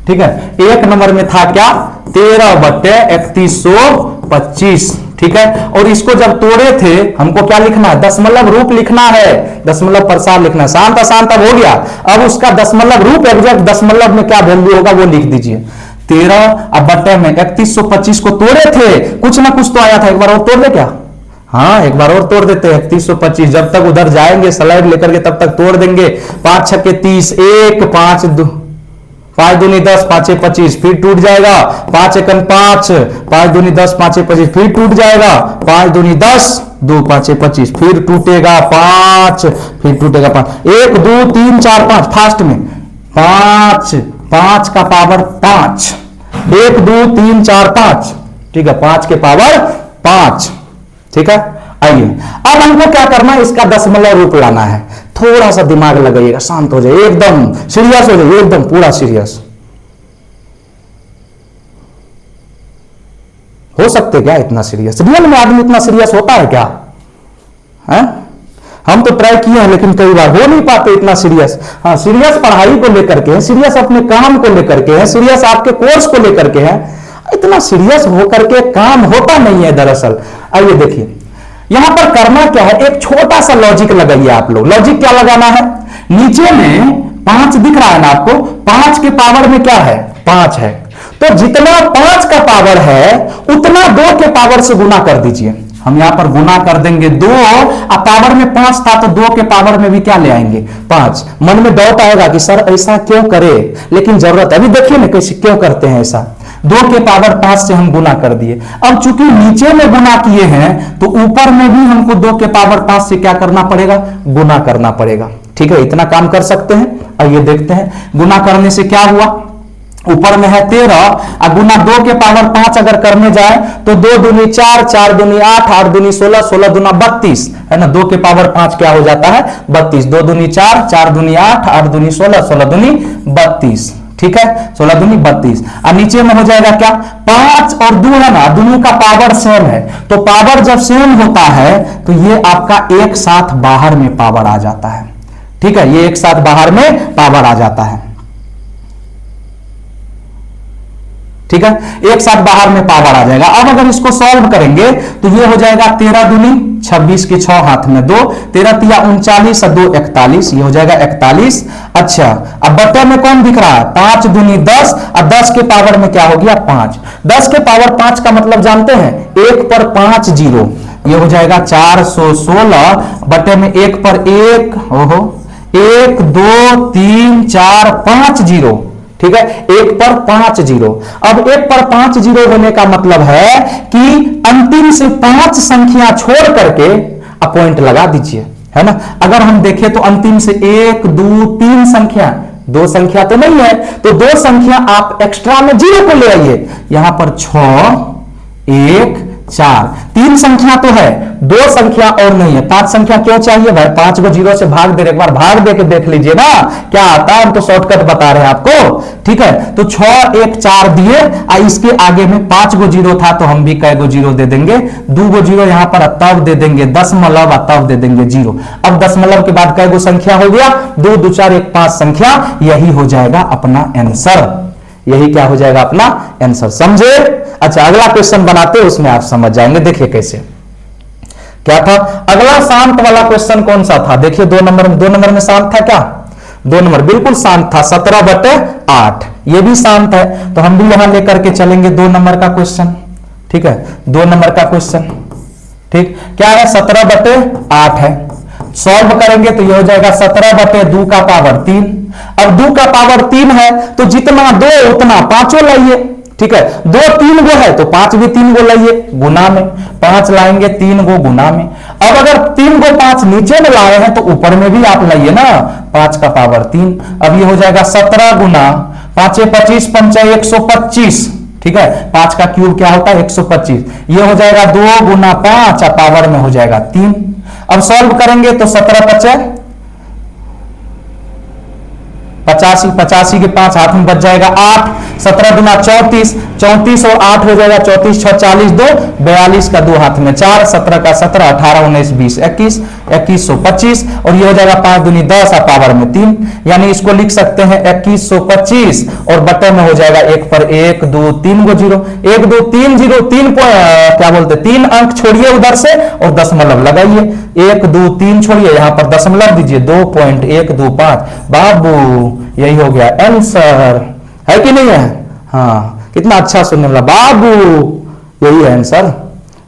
ठीक है, 1 नंबर में था क्या? 13/3125। ठीक है, और इसको जब तोड़े थे हमको क्या लिखना है? दशमलव रूप लिखना है, दशमलव प्रसार लिखना है। शांत अशांत अब हो गया, अब उसका दशमलव रूप एग्जैक्ट दशमलव में क्या वैल्यू होगा वो लिख दीजिए। 13/3125 को तोड़े थे, कुछ ना कुछ तो आया था, एक बार और तोड़ दे क्या? हाँ एक बार और तोड़ देते हैं। 3125 जब तक उधर जाएंगे स्लाइड लेकर के तब तक तोड़ देंगे। 5 छक्के 30, 1 5 दूनी 10, 5 25 फिर टूट जाएगा। 5 एकन 5, 5 दूनी 10, 5 25 फिर टूट जाएगा। 5 दूनी 10, 2 5 25 फिर टूटेगा 5, फिर टूटेगा 5, 1 2 3 4 5 फास्ट में 5, 5 का पावर 5, 1 2 3 4 5। ठीक है, 5 के पावर 5। ठीक है, आइए अब हमको क्या करना है? इसका दशमलव रूप लाना है। थोड़ा सा दिमाग लगाइएगा, शांत हो जाइए, एकदम सीरियस हो जाइए, एकदम पूरा सीरियस हो सकते क्या? इतना सीरियस रियल में आदमी इतना सीरियस होता है क्या? है? हम तो ट्राई किए हैं लेकिन कई बार हो नहीं पाते इतना सीरियस। हाँ, सीरियस पढ़ाई को लेकर के है, सीरियस अपने काम को लेकर के है, सीरियस आपके कोर्स को लेकर के है। इतना सीरियस होकर के काम होता नहीं है दरअसल। आइए देखिए यहां पर करना क्या है, एक छोटा सा लॉजिक लगाइए आप लोग। लॉजिक क्या लगाना है? नीचे में 5 दिख रहा है ना आपको, 5 के पावर में क्या है? 5 है, तो जितना 5 का पावर है उतना 2 के पावर से गुना कर दीजिए। हम यहां पर गुना कर देंगे 2, अब पावर में 5 था तो 2 के पावर में भी क्या ले आएंगे? 5। मन में डाउट आएगा कि सर ऐसा क्यों करे, लेकिन जरूरत अभी देखिए ना कैसे क्यों करते हैं ऐसा। 2 के पावर 5 से हम गुना कर दिए। अब चूंकि नीचे में गुना किए हैं तो ऊपर में भी हमको 2 के पावर 5 से क्या करना पड़ेगा? गुना करना पड़ेगा। ठीक है, इतना काम कर सकते हैं। आइए देखते हैं गुना करने से क्या हुआ। ऊपर में है 13 और गुना 2 के पावर 5 अगर करने जाए तो 2 दूनी 4, 4 दूनी 8, 8 दूनी 16, 16 दूना 32, है ना। 2 के पावर 5 क्या हो जाता है? 32। 2 दूनी 4, 4 दूनी 8, 8 दूनी 16, 16 दूनी 32। ठीक है, 16 दूनी 32। और नीचे में हो जाएगा क्या? 5 और 2 है ना, दोनों का पावर सेम है, तो पावर जब सेम होता है तो ये आपका एक साथ बाहर में पावर आ जाता है। ठीक है, ये एक साथ बाहर में पावर आ जाता है। ठीक है, एक साथ बाहर में पावर आ जाएगा। अब अगर इसको सॉल्व करेंगे तो ये हो जाएगा 13 दूनी 26 की 6 हाथ में 2, 13 तिया 39 और 2 41, ये हो जाएगा 41। अच्छा, अब बट्टे में कौन दिख रहा है? 5 दूनी 10 और 10 के पावर में क्या हो गया? 5। 10 के पावर 5 का मतलब जानते हैं? 1 पर 5 जीरो, ये हो जाएगा 416 बट्टे में 1 पर 1, ओहो 1 2 3 4 5 जीरो। ठीक है, 1 पर 5 जीरो। अब 1 पर 5 जीरो होने का मतलब है कि अंतिम से 5 संख्या छोड़ करके पॉइंट लगा दीजिए, है ना। अगर हम देखें तो अंतिम से 1 2 3 संख्या, 2 संख्या तो नहीं है, तो 2 संख्या आप एक्स्ट्रा में 0 को ले आइए। यहां पर 6 1 4। 3 संख्या तो है, 2 संख्या और नहीं है। 5 संख्या क्यों चाहिए भाई? 5 को 0 से भाग दे, एक बार भाग दे के देख लीजिए ना क्या आता है। हम तो शॉर्टकट बता रहे हैं आपको, ठीक है। तो 6 1 4 दिए, इसके आगे में 5 गो 0 था तो हम भी कै गो 0 दे देंगे, 2 गो 0 यहां पर तब दे देंगे दशमलव, तब दे देंगे 0। अब दशमलव के बाद कै गो संख्या हो गया? 2 2 4 1 5 संख्या। यही हो जाएगा अपना आंसर, यही क्या हो जाएगा अपना आंसर, समझे? अच्छा, अगला क्वेश्चन बनाते हैं, उसमें आप समझ जाएंगे। देखिए कैसे क्या था अगला शांत वाला क्वेश्चन कौन सा था? देखिए 2 नंबर में शांत था क्या? 2 नंबर बिल्कुल शांत था, 17/8। ये भी शांत है, तो हम भी यहां लेकर के चलेंगे 2 नंबर का क्वेश्चन, ठीक है। 2 नंबर का क्वेश्चन, ठीक क्या है? 17/8 है। सॉल्व करेंगे तो ये हो जाएगा 17/2 का पावर 3। अब 2 का पावर 3 है तो जितना 2 उतना 5 लाइए, ठीक है। 2 3 गो है तो 5 भी 3 गो लाइए गुना में, 5 लाएंगे 3 गो गुना में। अब अगर 3 गो 5 नीचे में लाए हैं तो ऊपर में भी आप लाइए ना, 5 का पावर 3। अब ये हो जाएगा 17 गुना 5 25 5 125, ठीक है। 5 का क्यूब क्या होता है? 125। ये हो जाएगा 2 गुना 5 पावर में हो जाएगा 3। अब सॉल्व करेंगे तो 17 5 85, 85 के 5 हाथ में बच जाएगा 8। 17 गुना 34, 34 और 8 हो जाएगा 34 6 40 2 42 का 2 हाथ में 4, 17 का 17 18 19 20 21 2125 और ये हो जाएगा 5 दूनी 10 पावर में 3, यानी इसको लिख सकते हैं 2125 और बटे में हो जाएगा 1 पर 1 2 3 गो 0, 1 2 3 0 3 क्या बोलते 3 अंक छोड़िए उधर से और दशमलव लगाइए, 1 2 3 छोड़िए, यहां पर दशमलव दीजिए 2.125। बाबू यही हो गया आंसर, है कि नहीं है? हाँ, कितना अच्छा सुनने वाला बाबू, यही है आंसर,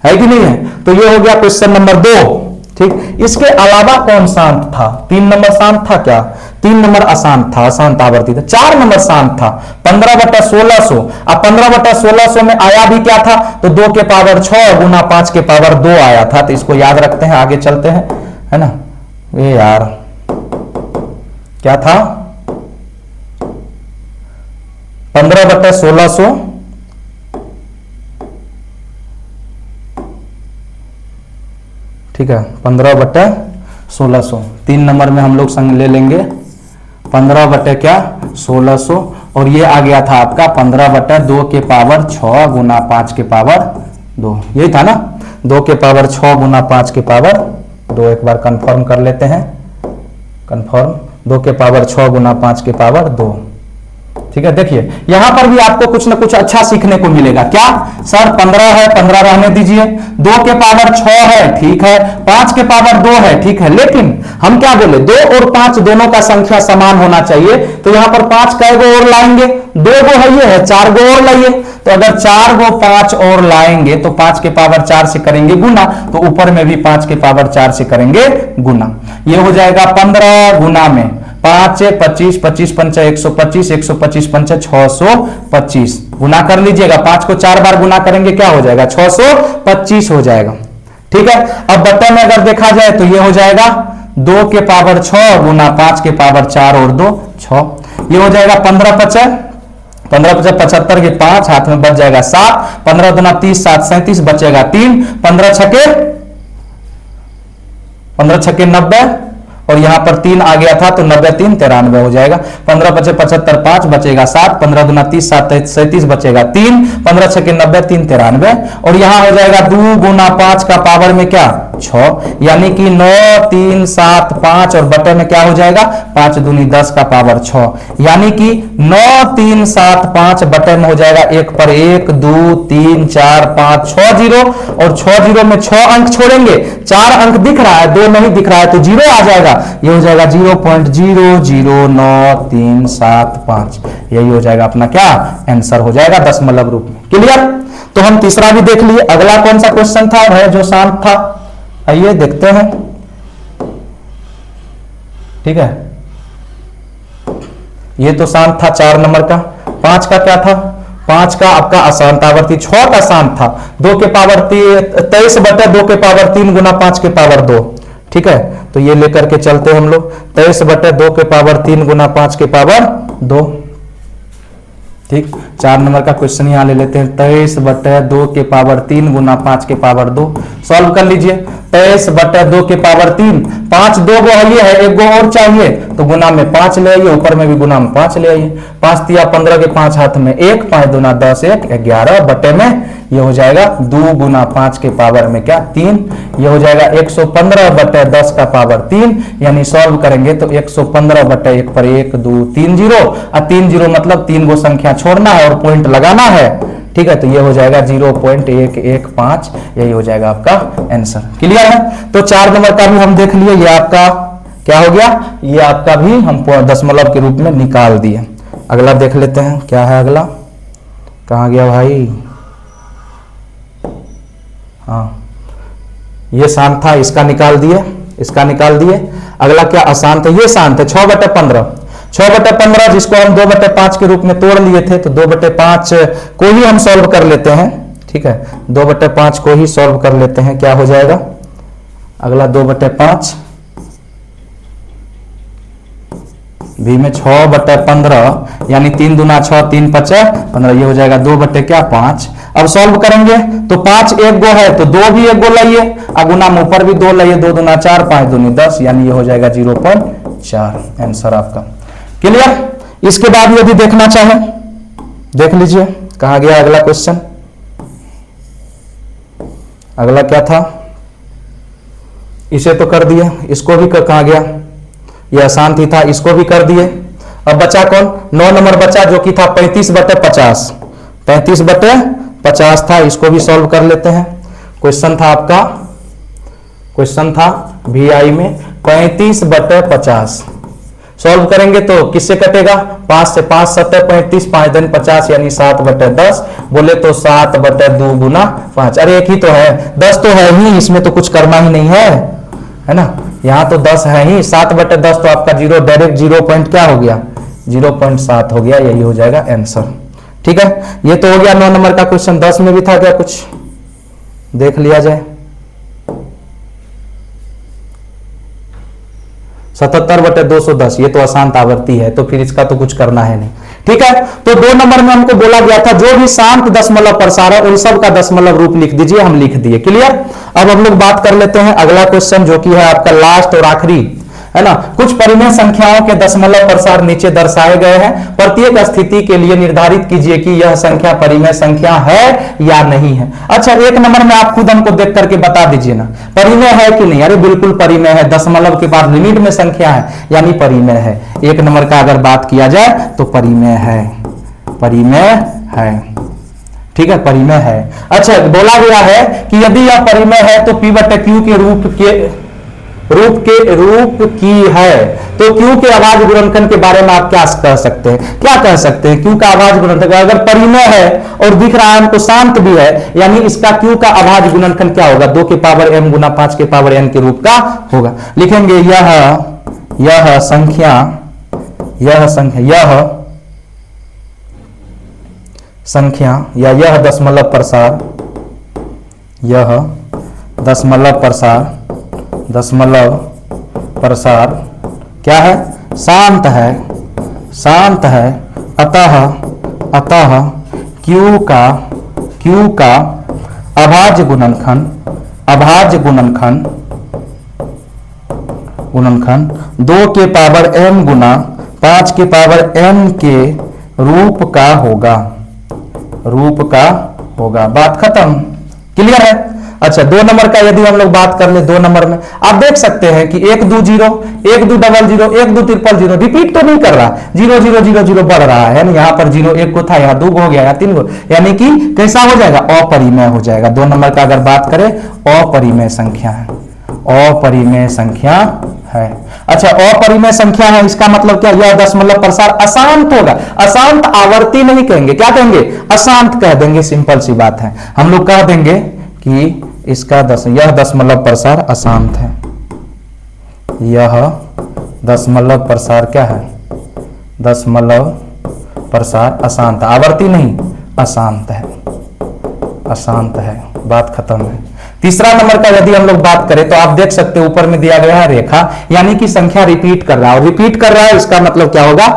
है कि नहीं है? तो ये हो गया क्वेश्चन नंबर 2, ठीक। इसके अलावा कौन शांत था? 3 नंबर शांत था क्या? 3 नंबर अशांत था, अशांत आवर्ती था। 4 नंबर शांत था, 15/1600। अब 15/1600 में आया भी क्या था? तो 2 के पावर 6 गुना 5 के पावर 2 आया था। तो इसको याद रखते हैं, आगे चलते हैं, है ना। ये यार क्या था? 15/1600 ठीक है, 15/1600। 3 नंबर में हम लोग संग ले लेंगे 15/1600 और ये आ गया था आपका 15/2 के पावर 6 गुना 5 के पावर 2, यही था ना। 2 के पावर 6 गुना 5 के पावर 2, एक बार कंफर्म कर लेते हैं, कंफर्म 2 के पावर 6 गुना 5 के पावर 2, ठीक है। देखिए यहां पर भी आपको कुछ ना कुछ अच्छा सीखने को मिलेगा। क्या सर 15 है, 15 रहने दीजिए, 2 के पावर 6 है, ठीक है, 5 के पावर 2 है, ठीक है, लेकिन हम क्या बोले 2 और 5 दोनों का संख्या समान होना चाहिए। तो यहां पर 5 कै गो और लाएंगे? 2 गो है, ये है, 4 गो और लाइए। तो अगर 4 गो 5 और लाएंगे तो 5 के पावर 4 से करेंगे गुना, तो ऊपर में भी 5 के पावर 4 से करेंगे गुना। ये हो जाएगा 15 गुना में 5 25 25 5 125 125 5 625 गुना कर लीजिएगा। 5 को 4 बार गुना करेंगे क्या हो जाएगा? 625 हो जाएगा, ठीक है। अब बट्टे में अगर देखा जाए तो ये हो जाएगा 2 के पावर 6 गुना 5 के पावर 4 और 2 6, ये हो जाएगा 15 5 75 के 5 हाथ में बच जाएगा 7, 15 दूना 30 7 37 बचेगा 3, 15 छके 90 और यहां पर 3 आ गया था तो 90 3 93 हो जाएगा। 15 5 75 5 बचेगा 7, 15 दूना 30 7 37 बचेगा 3, 15 छके 90 3 93 और यहां हो जाएगा 2 गुना 5 का पावर में क्या 6, यानी कि 9 3 7 5 और बटे में क्या हो जाएगा 5 दूनी 10 का पावर 6, यानी कि 9 3 7 5 बटे में हो जाएगा 1 पर 1 2 3 4 5 6 0 और 6 0 में 6 अंक छोड़ेंगे, 4 अंक दिख रहा है 2 नहीं दिख रहा है तो 0 आ जाएगा। ये हो जाएगा 0.00937 यही हो जाएगा अपना क्या आंसर हो जाएगा दशमलव रूप में। क्लियर? तो हम तीसरा भी देख लिए। अगला कौन सा क्वेश्चन था वह जो शांत था, आइए देखते हैं, ठीक है। ये तो शांत था 4 नंबर का। 5 का क्या था? 5 का आपका अशांत आवर्ती। 6 का शांत था 2 के पावर 23 बटे 2 के पावर 3 गुना 5 के पावर 2, ठीक है। तो ये लेकर के चलते हम लोग 23 बटे 2 के पावर 3 गुना 5 के पावर 2, ठीक, 4 नंबर का क्वेश्चन यहाँ ले लेते हैं। 23/2 के पावर 3 गुना 5 के पावर 2। सॉल्व कर लीजिए। 23/2 के पावर 3, 5 दो गो है, ये है, एक गो और चाहिए तो गुना में 5 ले आइए, ऊपर में भी गुना में 5 ले आइए। 5 तिया 15 के 5 हाथ में 1, 5 दूना 10, 1 11 बटे में ये हो जाएगा 2 गुना 5 के पावर में क्या 3, ये हो जाएगा 115/10 का पावर 3, यानी सॉल्व करेंगे तो 115/1 पर 1 2 3 जीरो, और 3 जीरो मतलब 3 गो संख्या छोड़ना है और पॉइंट लगाना है। ठीक है, तो ये हो जाएगा 0.115, यही हो जाएगा आपका आंसर। क्लियर है? तो 4 नंबर का भी हम देख लिए, ये आपका क्या हो गया, ये आपका भी हम दशमलव के रूप में निकाल दिए। अगला देख लेते हैं, क्या है अगला, कहाँ गया भाई, हाँ ये शांत था, इसका निकाल दिए, इसका निकाल दिए। अगला क्या अशांत है, ये शांत है 6/15, 6/15 जिसको हम 2/5 के रूप में तोड़ लिए थे, तो 2/5 को ही हम सॉल्व कर लेते हैं। ठीक है, 2/5 को ही सॉल्व कर लेते हैं, क्या हो जाएगा अगला 2/5 भी में 6/15 यानी 3 दूना 6 3 5 15, ये हो जाएगा 2/5। अब सॉल्व करेंगे तो 5 एक गो है तो 2 भी एक गो लाइए, गुना में ऊपर भी 2 लाइए, 2 दूना 4 5 दूनी 10, यानी ये हो जाएगा 0.4 आंसर आपका। क्लियर? इसके बाद यदि देखना चाहें देख लीजिए, कहा गया अगला क्वेश्चन, अगला क्या था, इसे तो कर दिए, इसको भी कहा गया, ये आसान ही था, इसको भी कर दिए। अब बचा कौन, 9 नंबर बचा जो कि था 35/50, 35/50 था, इसको भी सॉल्व कर लेते हैं। क्वेश्चन था आपका, क्वेश्चन था VI में 35/50, सॉल्व करेंगे तो किससे कटेगा, 5 से, 5 7 35, 5 दिन 50 यानी 7/10, बोले तो 7/2 गुना 5, अरे एक ही तो है, 10 तो है ही, इसमें तो कुछ करना ही नहीं है ना, यहाँ तो 10 है ही, 7/10 तो आपका जीरो, डायरेक्ट 0 पॉइंट क्या हो गया 0.7 हो गया, यही हो जाएगा आंसर। ठीक है, ये तो हो गया 9 नंबर का क्वेश्चन। 10 में भी था क्या कुछ, देख लिया जाए। 77/210, ये तो अशांत आवर्ती है, तो फिर इसका तो कुछ करना है नहीं। ठीक है, तो 2 नंबर में हमको बोला गया था जो भी शांत दशमलव प्रसार है उन सब का दशमलव रूप लिख दीजिए, हम लिख दिए। क्लियर? अब हम लोग बात कर लेते हैं अगला क्वेश्चन जो कि है आपका लास्ट और आखिरी, है ना। कुछ परिमेय संख्याओं के दशमलव प्रसार नीचे दर्शाए गए हैं, प्रत्येक स्थिति के लिए निर्धारित कीजिए कि यह संख्या परिमेय संख्या है या नहीं है। अच्छा, 1 नंबर में आप खुद हमको देख करके बता दीजिए ना, परिमेय है कि नहीं। अरे बिल्कुल परिमेय है, दशमलव के बाद लिमिट में संख्या है यानी परिमेय है। 1 नंबर का अगर बात किया जाए तो परिमेय है, परिमेय है। ठीक है, परिमेय है। अच्छा, बोला गया है कि यदि यह परिमेय है तो P/Q के रूप की है, तो Q के अभाज्य गुणनखंड के बारे में आप क्या कह सकते हैं, क्या कह सकते हैं। Q का अभाज्य गुणनखंड अगर परिमेय है और दिख रहा है हमको शांत भी है, यानी इसका Q का अभाज्य गुणनखंड क्या होगा, 2 के पावर m गुना 5 के पावर n के रूप का होगा। लिखेंगे यह संख्या या यह दशमलव प्रसार क्या है, शांत है, अतः Q का अभाज्य गुणनखंड 2 के पावर m गुना 5 के पावर n के रूप का होगा। बात खत्म। क्लियर है? अच्छा, 2 नंबर का यदि हम लोग बात कर ले, 2 नंबर में आप देख सकते हैं कि 1 2 0 1 2 0 0 1 2 0 0 रिपीट तो नहीं कर रहा, 0 0 0 0 बढ़ रहा है ना। यहाँ पर 0 1 को था, यहाँ 2 हो गया, यहाँ 3 को, यानी कि कैसा हो जाएगा, अपरिमेय हो जाएगा। 2 नंबर का अगर बात करें, अपरिमेय संख्या है। अच्छा, अपरिमेय संख्या है, इसका मतलब क्या, यह दशमलव प्रसार अशांत होगा। अशांत आवर्ती नहीं कहेंगे, क्या कहेंगे, अशांत कह देंगे। सिंपल सी बात है, हम लोग कह देंगे कि इसका यह दशमलव प्रसार अशांत है। यह दशमलव प्रसार क्या है, दशमलव प्रसार अशांत, आवर्ती नहीं, अशांत है। बात खत्म है। तीसरा नंबर का यदि हम लोग बात करें तो आप देख सकते हैं ऊपर में दिया गया है रेखा, यानी कि संख्या रिपीट कर रहा है, और रिपीट कर रहा है इसका मतलब क्या होगा,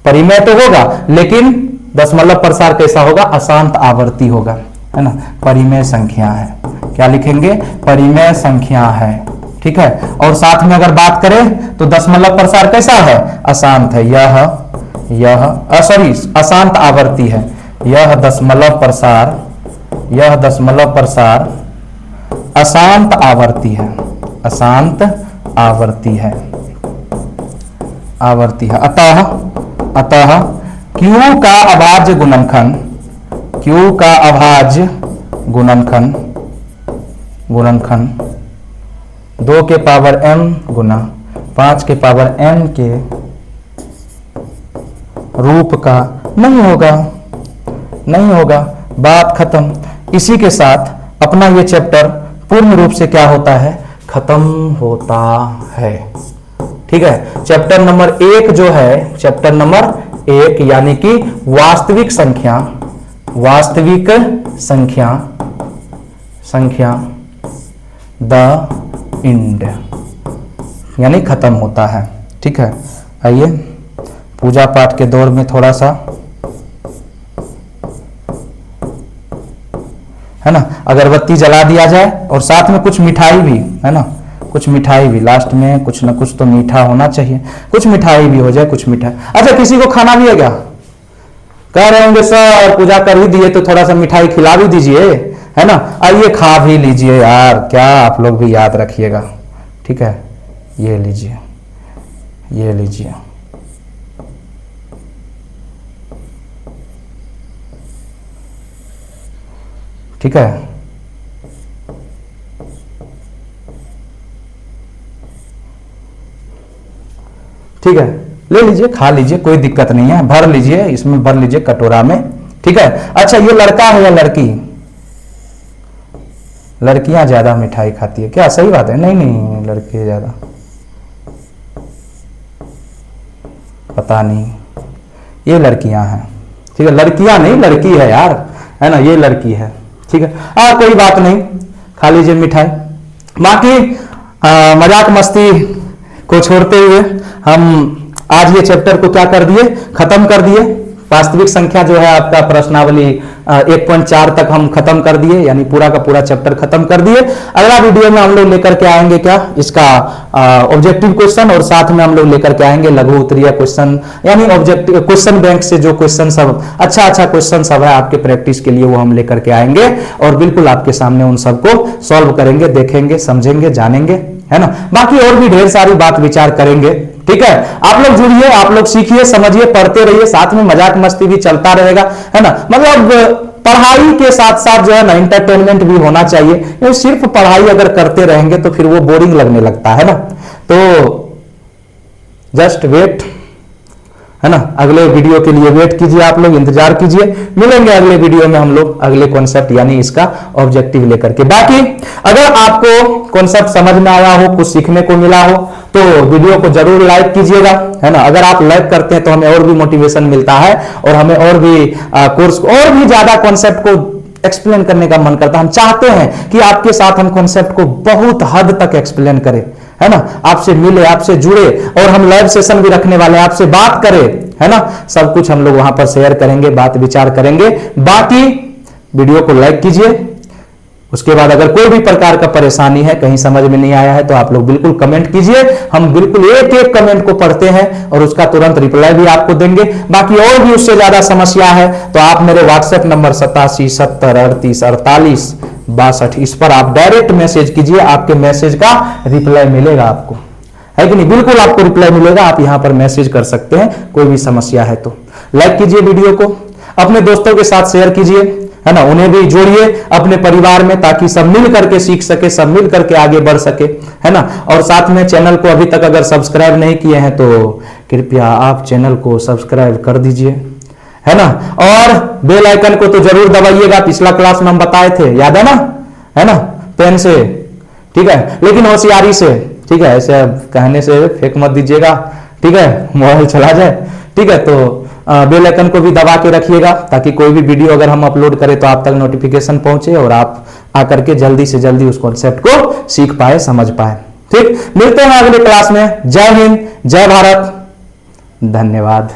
परिमेय तो होगा, लेकिन दशमलव प्रसार कैसा होगा, अशांत आवर्ती होगा, है ना। परिमेय संख्या है, क्या लिखेंगे, परिमेय संख्या है, ठीक है। और साथ में अगर बात करें तो दशमलव प्रसार कैसा है, अशांत है, यह अशांत आवर्ती है, यह दशमलव प्रसार अशांत आवर्ती है, अशांत आवर्ती है, अतः Q का अभाज्य गुणनखंड 2 के पावर m गुना 5 के पावर n के रूप का नहीं होगा, बात खत्म। इसी के साथ अपना ये चैप्टर पूर्ण रूप से क्या होता है, खत्म होता है, ठीक है। चैप्टर नंबर 1 जो है, चैप्टर नंबर 1 यानी कि वास्तविक संख्या द इंड यानी खत्म होता है, ठीक है। आइए पूजा पाठ के दौर में थोड़ा सा, है ना, अगरबत्ती जला दिया जाए और साथ में कुछ मिठाई भी, है ना, कुछ मिठाई भी लास्ट में, कुछ ना कुछ तो मीठा होना चाहिए, कुछ मिठाई भी हो जाए, कुछ मिठाई। अच्छा, किसी को खाना भी है क्या, कह रहे होंगे सर पूजा कर ही दिए तो थोड़ा सा मिठाई खिला भी दीजिए, है ना। आइए खा भी लीजिए यार, क्या आप लोग भी याद रखिएगा, ठीक है। ये लीजिए, ठीक है। ठीक है, ले लीजिए, खा लीजिए, कोई दिक्कत नहीं है, भर लीजिए, इसमें भर लीजिए कटोरा में, ठीक है। अच्छा, ये लड़का है या लड़की, लड़कियां ज्यादा मिठाई खाती है क्या, सही बात है, नहीं लड़के ज्यादा, पता नहीं, ये लड़कियां हैं, ठीक है। लड़कियां नहीं, लड़की है यार, है ना, ये लड़की है, ठीक है। कोई बात नहीं, खा लीजिए मिठाई। बाकी मजाक मस्ती को छोड़ते हुए हम आज ये चैप्टर को क्या कर दिए, खत्म कर दिए। वास्तविक संख्या जो है आपका प्रश्नावली 1.4 तक हम खत्म कर दिए, यानी पूरा का पूरा चैप्टर खत्म कर दिए। अगला वीडियो में हम लोग लेकर के आएंगे क्या, इसका ऑब्जेक्टिव क्वेश्चन, और साथ में हम लोग लेकर के आएंगे लघु उत्तरीय क्वेश्चन, यानी ऑब्जेक्टिव क्वेश्चन बैंक से जो क्वेश्चन सब अच्छा क्वेश्चन सब है आपके प्रैक्टिस के लिए, वो हम लेकर के आएंगे और बिल्कुल आपके सामने उन सबको सॉल्व करेंगे, देखेंगे, समझेंगे, जानेंगे, है ना। बाकी और भी ढेर सारी बात विचार करेंगे, ठीक है। आप लोग जुड़िए, आप लोग सीखिए, समझिए, पढ़ते रहिए, साथ में मजाक मस्ती भी चलता रहेगा, है ना। मतलब पढ़ाई के साथ साथ जो है ना एंटरटेनमेंट भी होना चाहिए, क्योंकि सिर्फ पढ़ाई अगर करते रहेंगे तो फिर वो बोरिंग लगने लगता है ना। तो जस्ट वेट, है ना, अगले वीडियो के लिए वेट कीजिए, आप लोग इंतजार कीजिए, मिलेंगे अगले वीडियो में हम लोग अगले कॉन्सेप्ट यानी इसका ऑब्जेक्टिव लेकर के। बाकी अगर आपको कॉन्सेप्ट समझ में आया हो, कुछ सीखने को मिला हो, तो वीडियो को जरूर लाइक कीजिएगा, है ना। अगर आप लाइक करते हैं तो हमें और भी मोटिवेशन मिलता है और हमें और भी कोर्स और भी ज्यादा कॉन्सेप्ट को एक्सप्लेन करने का मन करता है। हम चाहते हैं कि आपके साथ हम कॉन्सेप्ट को बहुत हद तक एक्सप्लेन करें, है ना, आपसे मिले, आपसे जुड़े, और हम लाइव सेशन भी रखने वाले हैं, आपसे बात करें, है ना। सब कुछ हम लोग वहां पर शेयर करेंगे, बात विचार करेंगे। बाकी वीडियो को लाइक कीजिए, उसके बाद अगर कोई भी प्रकार का परेशानी है, कहीं समझ में नहीं आया है, तो आप लोग बिल्कुल कमेंट कीजिए, हम बिल्कुल एक एक कमेंट को पढ़ते हैं और उसका तुरंत रिप्लाई भी आपको देंगे। बाकी और भी उससे ज्यादा समस्या है तो आप मेरे व्हाट्सएप नंबर 87 70 38 48 62, इस पर आप डायरेक्ट मैसेज कीजिए, आपके मैसेज का रिप्लाई मिलेगा आपको, है कि नहीं, बिल्कुल आपको रिप्लाई मिलेगा। आप यहां पर मैसेज कर सकते हैं, कोई भी समस्या है तो। लाइक कीजिए वीडियो को, अपने दोस्तों के साथ शेयर कीजिए, है ना, उन्हें भी जोड़िए अपने परिवार में, ताकि सब मिल करके सीख सके, सब मिल करके आगे बढ़ सके, है ना। और साथ में चैनल को अभी तक अगर सब्सक्राइब नहीं किए हैं तो कृपया आप चैनल को सब्सक्राइब कर दीजिए, है ना। और बेल आइकन को तो जरूर दबाइएगा, पिछला क्लास में हम बताए थे, याद है ना, पेन से, ठीक है, लेकिन होशियारी से, ठीक है, ऐसे कहने से फेंक मत दीजिएगा, ठीक है, मोबाइल चला जाए, ठीक है। तो बेल आइकन को भी दबा के रखिएगा, ताकि कोई भी वीडियो अगर हम अपलोड करें तो आप तक नोटिफिकेशन पहुंचे और आप आकर के जल्दी से जल्दी उस कॉन्सेप्ट को सीख पाए, समझ पाए। ठीक, मिलते हैं अगले क्लास में। जय हिंद, जय भारत, धन्यवाद।